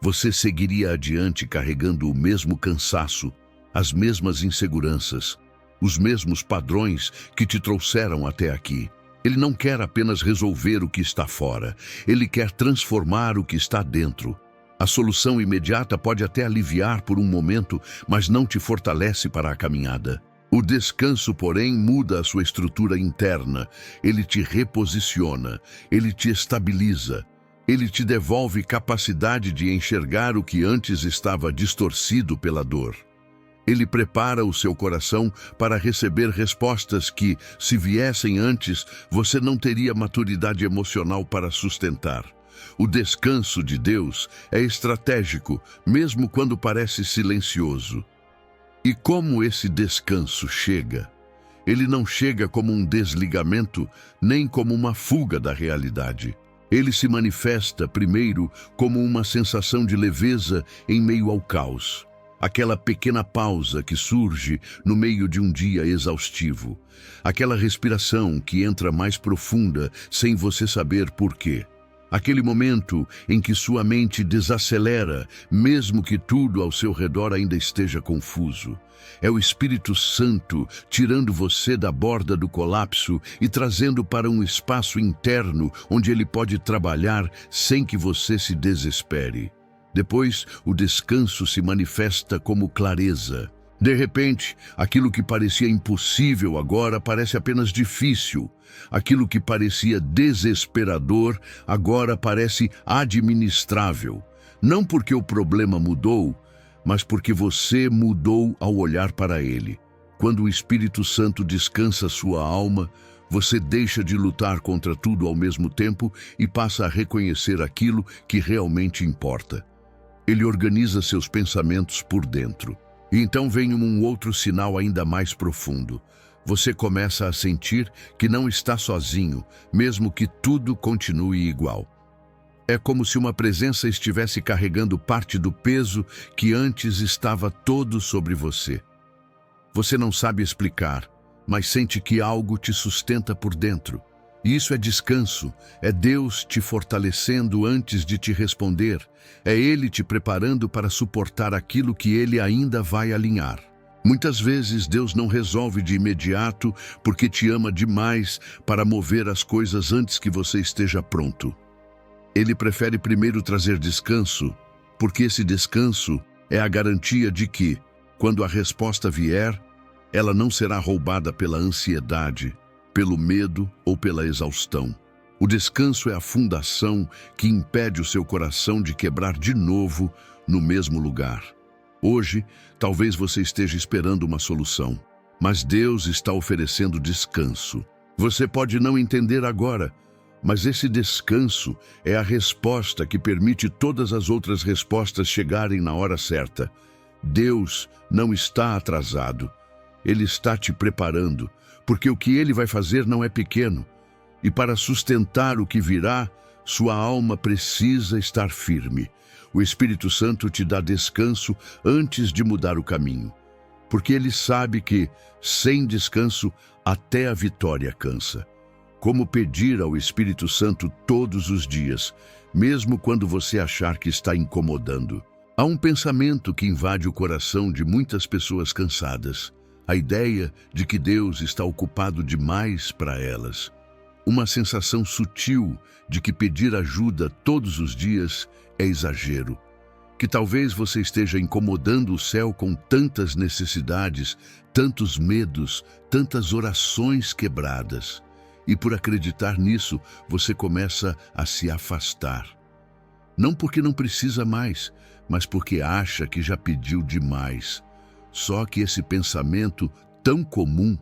você seguiria adiante carregando o mesmo cansaço, as mesmas inseguranças, os mesmos padrões que te trouxeram até aqui. Ele não quer apenas resolver o que está fora, ele quer transformar o que está dentro. A solução imediata pode até aliviar por um momento, mas não te fortalece para a caminhada. O descanso, porém, muda a sua estrutura interna. Ele te reposiciona, ele te estabiliza. Ele te devolve capacidade de enxergar o que antes estava distorcido pela dor. Ele prepara o seu coração para receber respostas que, se viessem antes, você não teria maturidade emocional para sustentar. O descanso de Deus é estratégico, mesmo quando parece silencioso. E como esse descanso chega? Ele não chega como um desligamento, nem como uma fuga da realidade. Ele se manifesta, primeiro, como uma sensação de leveza em meio ao caos. Aquela pequena pausa que surge no meio de um dia exaustivo. Aquela respiração que entra mais profunda sem você saber por quê. Aquele momento em que sua mente desacelera, mesmo que tudo ao seu redor ainda esteja confuso. É o Espírito Santo tirando você da borda do colapso e trazendo para um espaço interno onde ele pode trabalhar sem que você se desespere. Depois, o descanso se manifesta como clareza. De repente, aquilo que parecia impossível agora parece apenas difícil. Aquilo que parecia desesperador agora parece administrável. Não porque o problema mudou, mas porque você mudou ao olhar para ele. Quando o Espírito Santo descansa sua alma, você deixa de lutar contra tudo ao mesmo tempo e passa a reconhecer aquilo que realmente importa. Ele organiza seus pensamentos por dentro. E então vem um outro sinal ainda mais profundo. Você começa a sentir que não está sozinho, mesmo que tudo continue igual. É como se uma presença estivesse carregando parte do peso que antes estava todo sobre você. Você não sabe explicar, mas sente que algo te sustenta por dentro. E isso é descanso, é Deus te fortalecendo antes de te responder, é Ele te preparando para suportar aquilo que Ele ainda vai alinhar. Muitas vezes Deus não resolve de imediato porque te ama demais para mover as coisas antes que você esteja pronto. Ele prefere primeiro trazer descanso, porque esse descanso é a garantia de que, quando a resposta vier, ela não será roubada pela ansiedade, pelo medo ou pela exaustão. O descanso é a fundação que impede o seu coração de quebrar de novo no mesmo lugar. Hoje, talvez você esteja esperando uma solução, mas Deus está oferecendo descanso. Você pode não entender agora, mas esse descanso é a resposta que permite todas as outras respostas chegarem na hora certa. Deus não está atrasado. Ele está te preparando, porque o que Ele vai fazer não é pequeno. E para sustentar o que virá, sua alma precisa estar firme. O Espírito Santo te dá descanso antes de mudar o caminho, porque Ele sabe que, sem descanso, até a vitória cansa. Como pedir ao Espírito Santo todos os dias, mesmo quando você achar que está incomodando. Há um pensamento que invade o coração de muitas pessoas cansadas. A ideia de que Deus está ocupado demais para elas. Uma sensação sutil de que pedir ajuda todos os dias é exagero. Que talvez você esteja incomodando o céu com tantas necessidades, tantos medos, tantas orações quebradas. E por acreditar nisso, você começa a se afastar. Não porque não precisa mais, mas porque acha que já pediu demais. Só que esse pensamento tão comum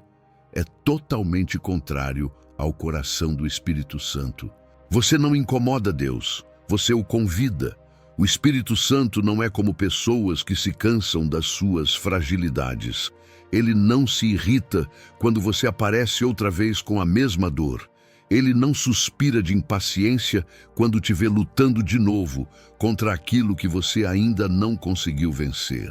é totalmente contrário ao coração do Espírito Santo. Você não incomoda Deus, você o convida. O Espírito Santo não é como pessoas que se cansam das suas fragilidades. Ele não se irrita quando você aparece outra vez com a mesma dor. Ele não suspira de impaciência quando te vê lutando de novo contra aquilo que você ainda não conseguiu vencer.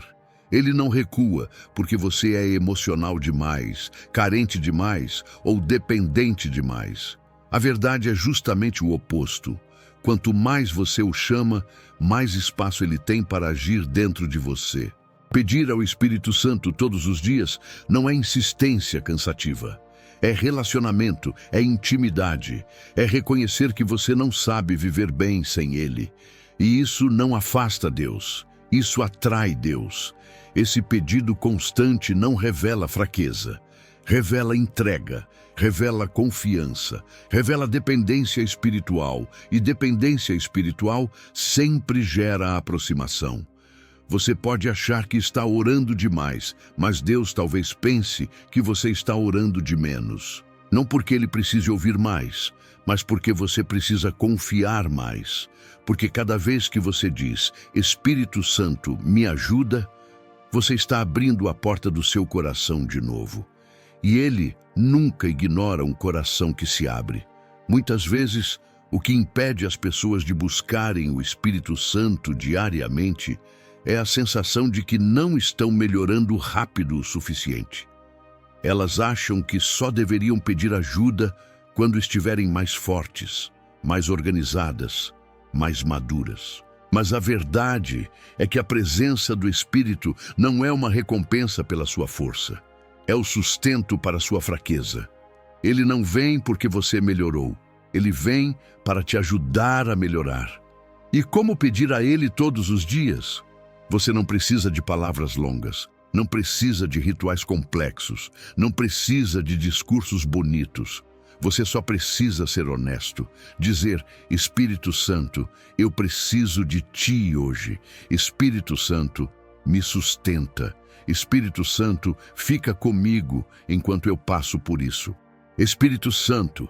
Ele não recua porque você é emocional demais, carente demais ou dependente demais. A verdade é justamente o oposto. Quanto mais você o chama, mais espaço ele tem para agir dentro de você. Pedir ao Espírito Santo todos os dias não é insistência cansativa. É relacionamento, é intimidade, é reconhecer que você não sabe viver bem sem Ele. E isso não afasta Deus, isso atrai Deus. Esse pedido constante não revela fraqueza, revela entrega, revela confiança, revela dependência espiritual, e dependência espiritual sempre gera aproximação. Você pode achar que está orando demais, mas Deus talvez pense que você está orando de menos. Não porque Ele precise ouvir mais, mas porque você precisa confiar mais. Porque cada vez que você diz, Espírito Santo, me ajuda, você está abrindo a porta do seu coração de novo. E Ele nunca ignora um coração que se abre. Muitas vezes, o que impede as pessoas de buscarem o Espírito Santo diariamente é a sensação de que não estão melhorando rápido o suficiente. Elas acham que só deveriam pedir ajuda quando estiverem mais fortes, mais organizadas, mais maduras. Mas a verdade é que a presença do Espírito não é uma recompensa pela sua força. É o sustento para a sua fraqueza. Ele não vem porque você melhorou. Ele vem para te ajudar a melhorar. E como pedir a Ele todos os dias? Você não precisa de palavras longas, não precisa de rituais complexos, não precisa de discursos bonitos. Você só precisa ser honesto, dizer, Espírito Santo, eu preciso de Ti hoje. Espírito Santo, me sustenta. Espírito Santo, fica comigo enquanto eu passo por isso. Espírito Santo,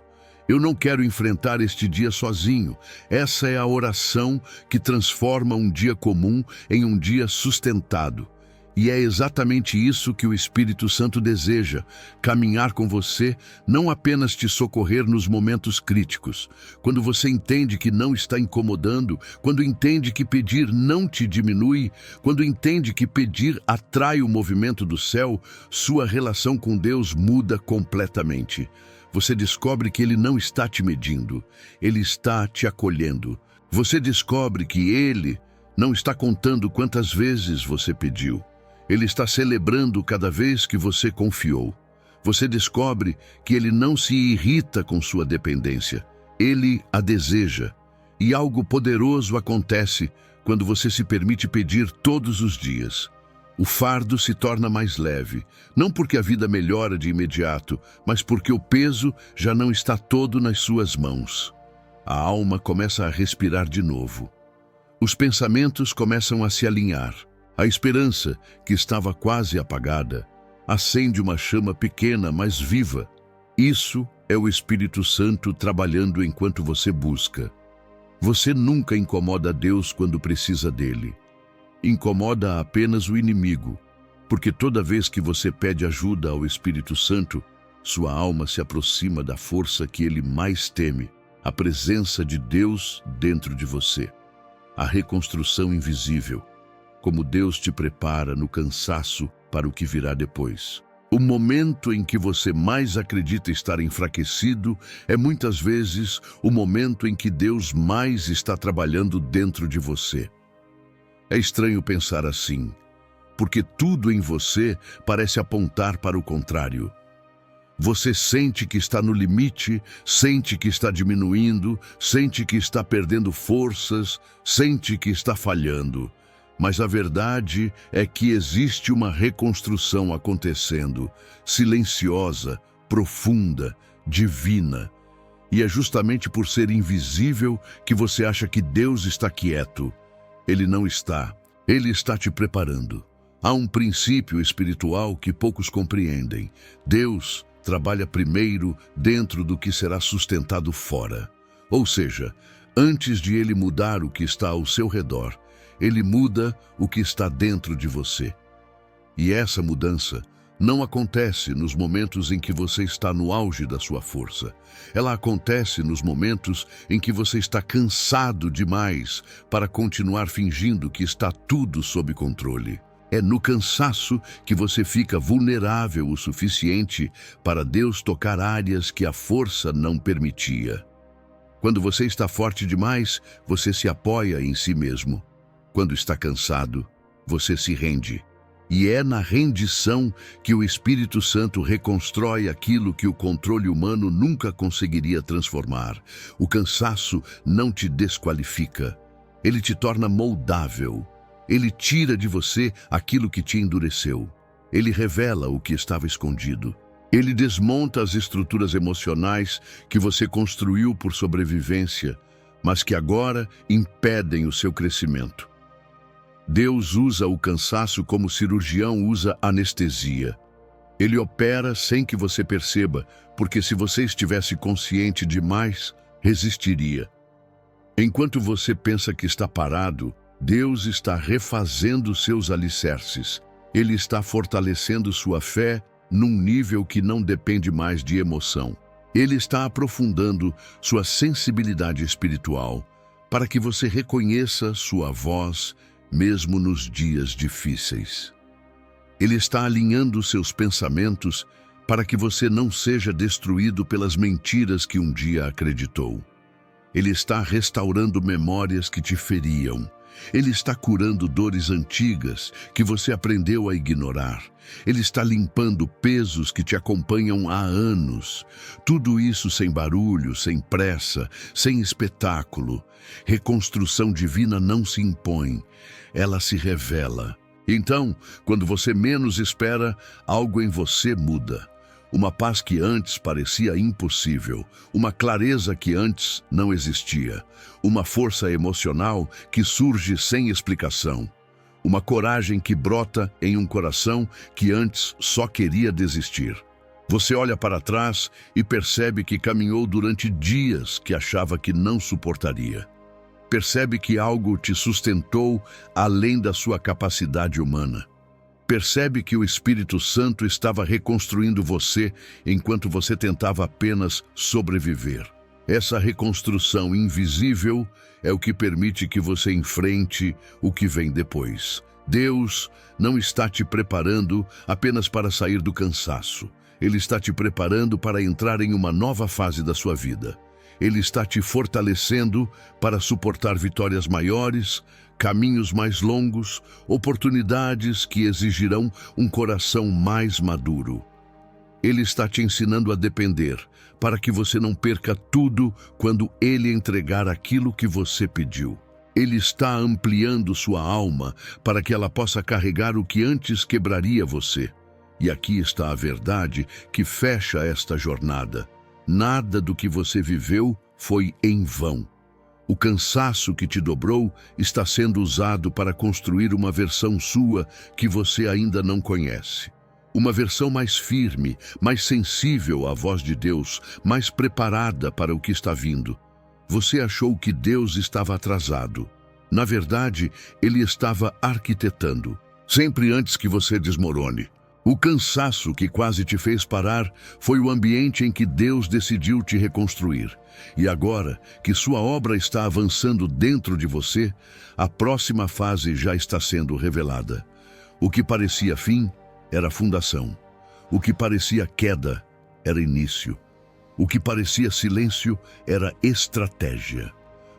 eu não quero enfrentar este dia sozinho. Essa é a oração que transforma um dia comum em um dia sustentado. E é exatamente isso que o Espírito Santo deseja, caminhar com você, não apenas te socorrer nos momentos críticos. Quando você entende que não está incomodando, quando entende que pedir não te diminui, quando entende que pedir atrai o movimento do céu, sua relação com Deus muda completamente. Você descobre que Ele não está te medindo, Ele está te acolhendo. Você descobre que Ele não está contando quantas vezes você pediu. Ele está celebrando cada vez que você confiou. Você descobre que Ele não se irrita com sua dependência. Ele a deseja. E algo poderoso acontece quando você se permite pedir todos os dias. O fardo se torna mais leve, não porque a vida melhora de imediato, mas porque o peso já não está todo nas suas mãos. A alma começa a respirar de novo. Os pensamentos começam a se alinhar. A esperança, que estava quase apagada, acende uma chama pequena, mas viva. Isso é o Espírito Santo trabalhando enquanto você busca. Você nunca incomoda Deus quando precisa dele. Incomoda apenas o inimigo, porque toda vez que você pede ajuda ao Espírito Santo, sua alma se aproxima da força que ele mais teme, a presença de Deus dentro de você. A reconstrução invisível, como Deus te prepara no cansaço para o que virá depois. O momento em que você mais acredita estar enfraquecido é muitas vezes o momento em que Deus mais está trabalhando dentro de você. É estranho pensar assim, porque tudo em você parece apontar para o contrário. Você sente que está no limite, sente que está diminuindo, sente que está perdendo forças, sente que está falhando. Mas a verdade é que existe uma reconstrução acontecendo, silenciosa, profunda, divina. E é justamente por ser invisível que você acha que Deus está quieto. Ele não está. Ele está te preparando. Há um princípio espiritual que poucos compreendem. Deus trabalha primeiro dentro do que será sustentado fora. Ou seja, antes de Ele mudar o que está ao seu redor, Ele muda o que está dentro de você. E essa mudança não acontece nos momentos em que você está no auge da sua força. Ela acontece nos momentos em que você está cansado demais para continuar fingindo que está tudo sob controle. É no cansaço que você fica vulnerável o suficiente para Deus tocar áreas que a força não permitia. Quando você está forte demais, você se apoia em si mesmo. Quando está cansado, você se rende. E é na rendição que o Espírito Santo reconstrói aquilo que o controle humano nunca conseguiria transformar. O cansaço não te desqualifica. Ele te torna moldável. Ele tira de você aquilo que te endureceu. Ele revela o que estava escondido. Ele desmonta as estruturas emocionais que você construiu por sobrevivência, mas que agora impedem o seu crescimento. Deus usa o cansaço como o cirurgião usa anestesia. Ele opera sem que você perceba, porque se você estivesse consciente demais, resistiria. Enquanto você pensa que está parado, Deus está refazendo seus alicerces. Ele está fortalecendo sua fé num nível que não depende mais de emoção. Ele está aprofundando sua sensibilidade espiritual para que você reconheça sua voz mesmo nos dias difíceis. Ele está alinhando seus pensamentos para que você não seja destruído pelas mentiras que um dia acreditou. Ele está restaurando memórias que te feriam. Ele está curando dores antigas que você aprendeu a ignorar. Ele está limpando pesos que te acompanham há anos. Tudo isso sem barulho, sem pressa, sem espetáculo. Reconstrução divina não se impõe, ela se revela. Então, quando você menos espera, algo em você muda. Uma paz que antes parecia impossível, uma clareza que antes não existia, uma força emocional que surge sem explicação, uma coragem que brota em um coração que antes só queria desistir. Você olha para trás e percebe que caminhou durante dias que achava que não suportaria. Percebe que algo te sustentou além da sua capacidade humana. Percebe que o Espírito Santo estava reconstruindo você enquanto você tentava apenas sobreviver. Essa reconstrução invisível é o que permite que você enfrente o que vem depois. Deus não está te preparando apenas para sair do cansaço. Ele está te preparando para entrar em uma nova fase da sua vida. Ele está te fortalecendo para suportar vitórias maiores, caminhos mais longos, oportunidades que exigirão um coração mais maduro. Ele está te ensinando a depender, para que você não perca tudo quando Ele entregar aquilo que você pediu. Ele está ampliando sua alma para que ela possa carregar o que antes quebraria você. E aqui está a verdade que fecha esta jornada. Nada do que você viveu foi em vão. O cansaço que te dobrou está sendo usado para construir uma versão sua que você ainda não conhece. Uma versão mais firme, mais sensível à voz de Deus, mais preparada para o que está vindo. Você achou que Deus estava atrasado. Na verdade, Ele estava arquitetando, sempre antes que você desmorone. O cansaço que quase te fez parar foi o ambiente em que Deus decidiu te reconstruir. E agora que sua obra está avançando dentro de você, a próxima fase já está sendo revelada. O que parecia fim era fundação. O que parecia queda era início. O que parecia silêncio era estratégia.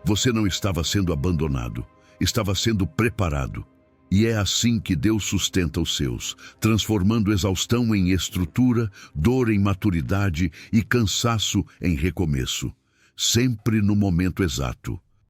Você não estava sendo abandonado, estava sendo preparado. E é assim que Deus sustenta os seus, transformando exaustão em estrutura, dor em maturidade e cansaço em recomeço, sempre no momento exato.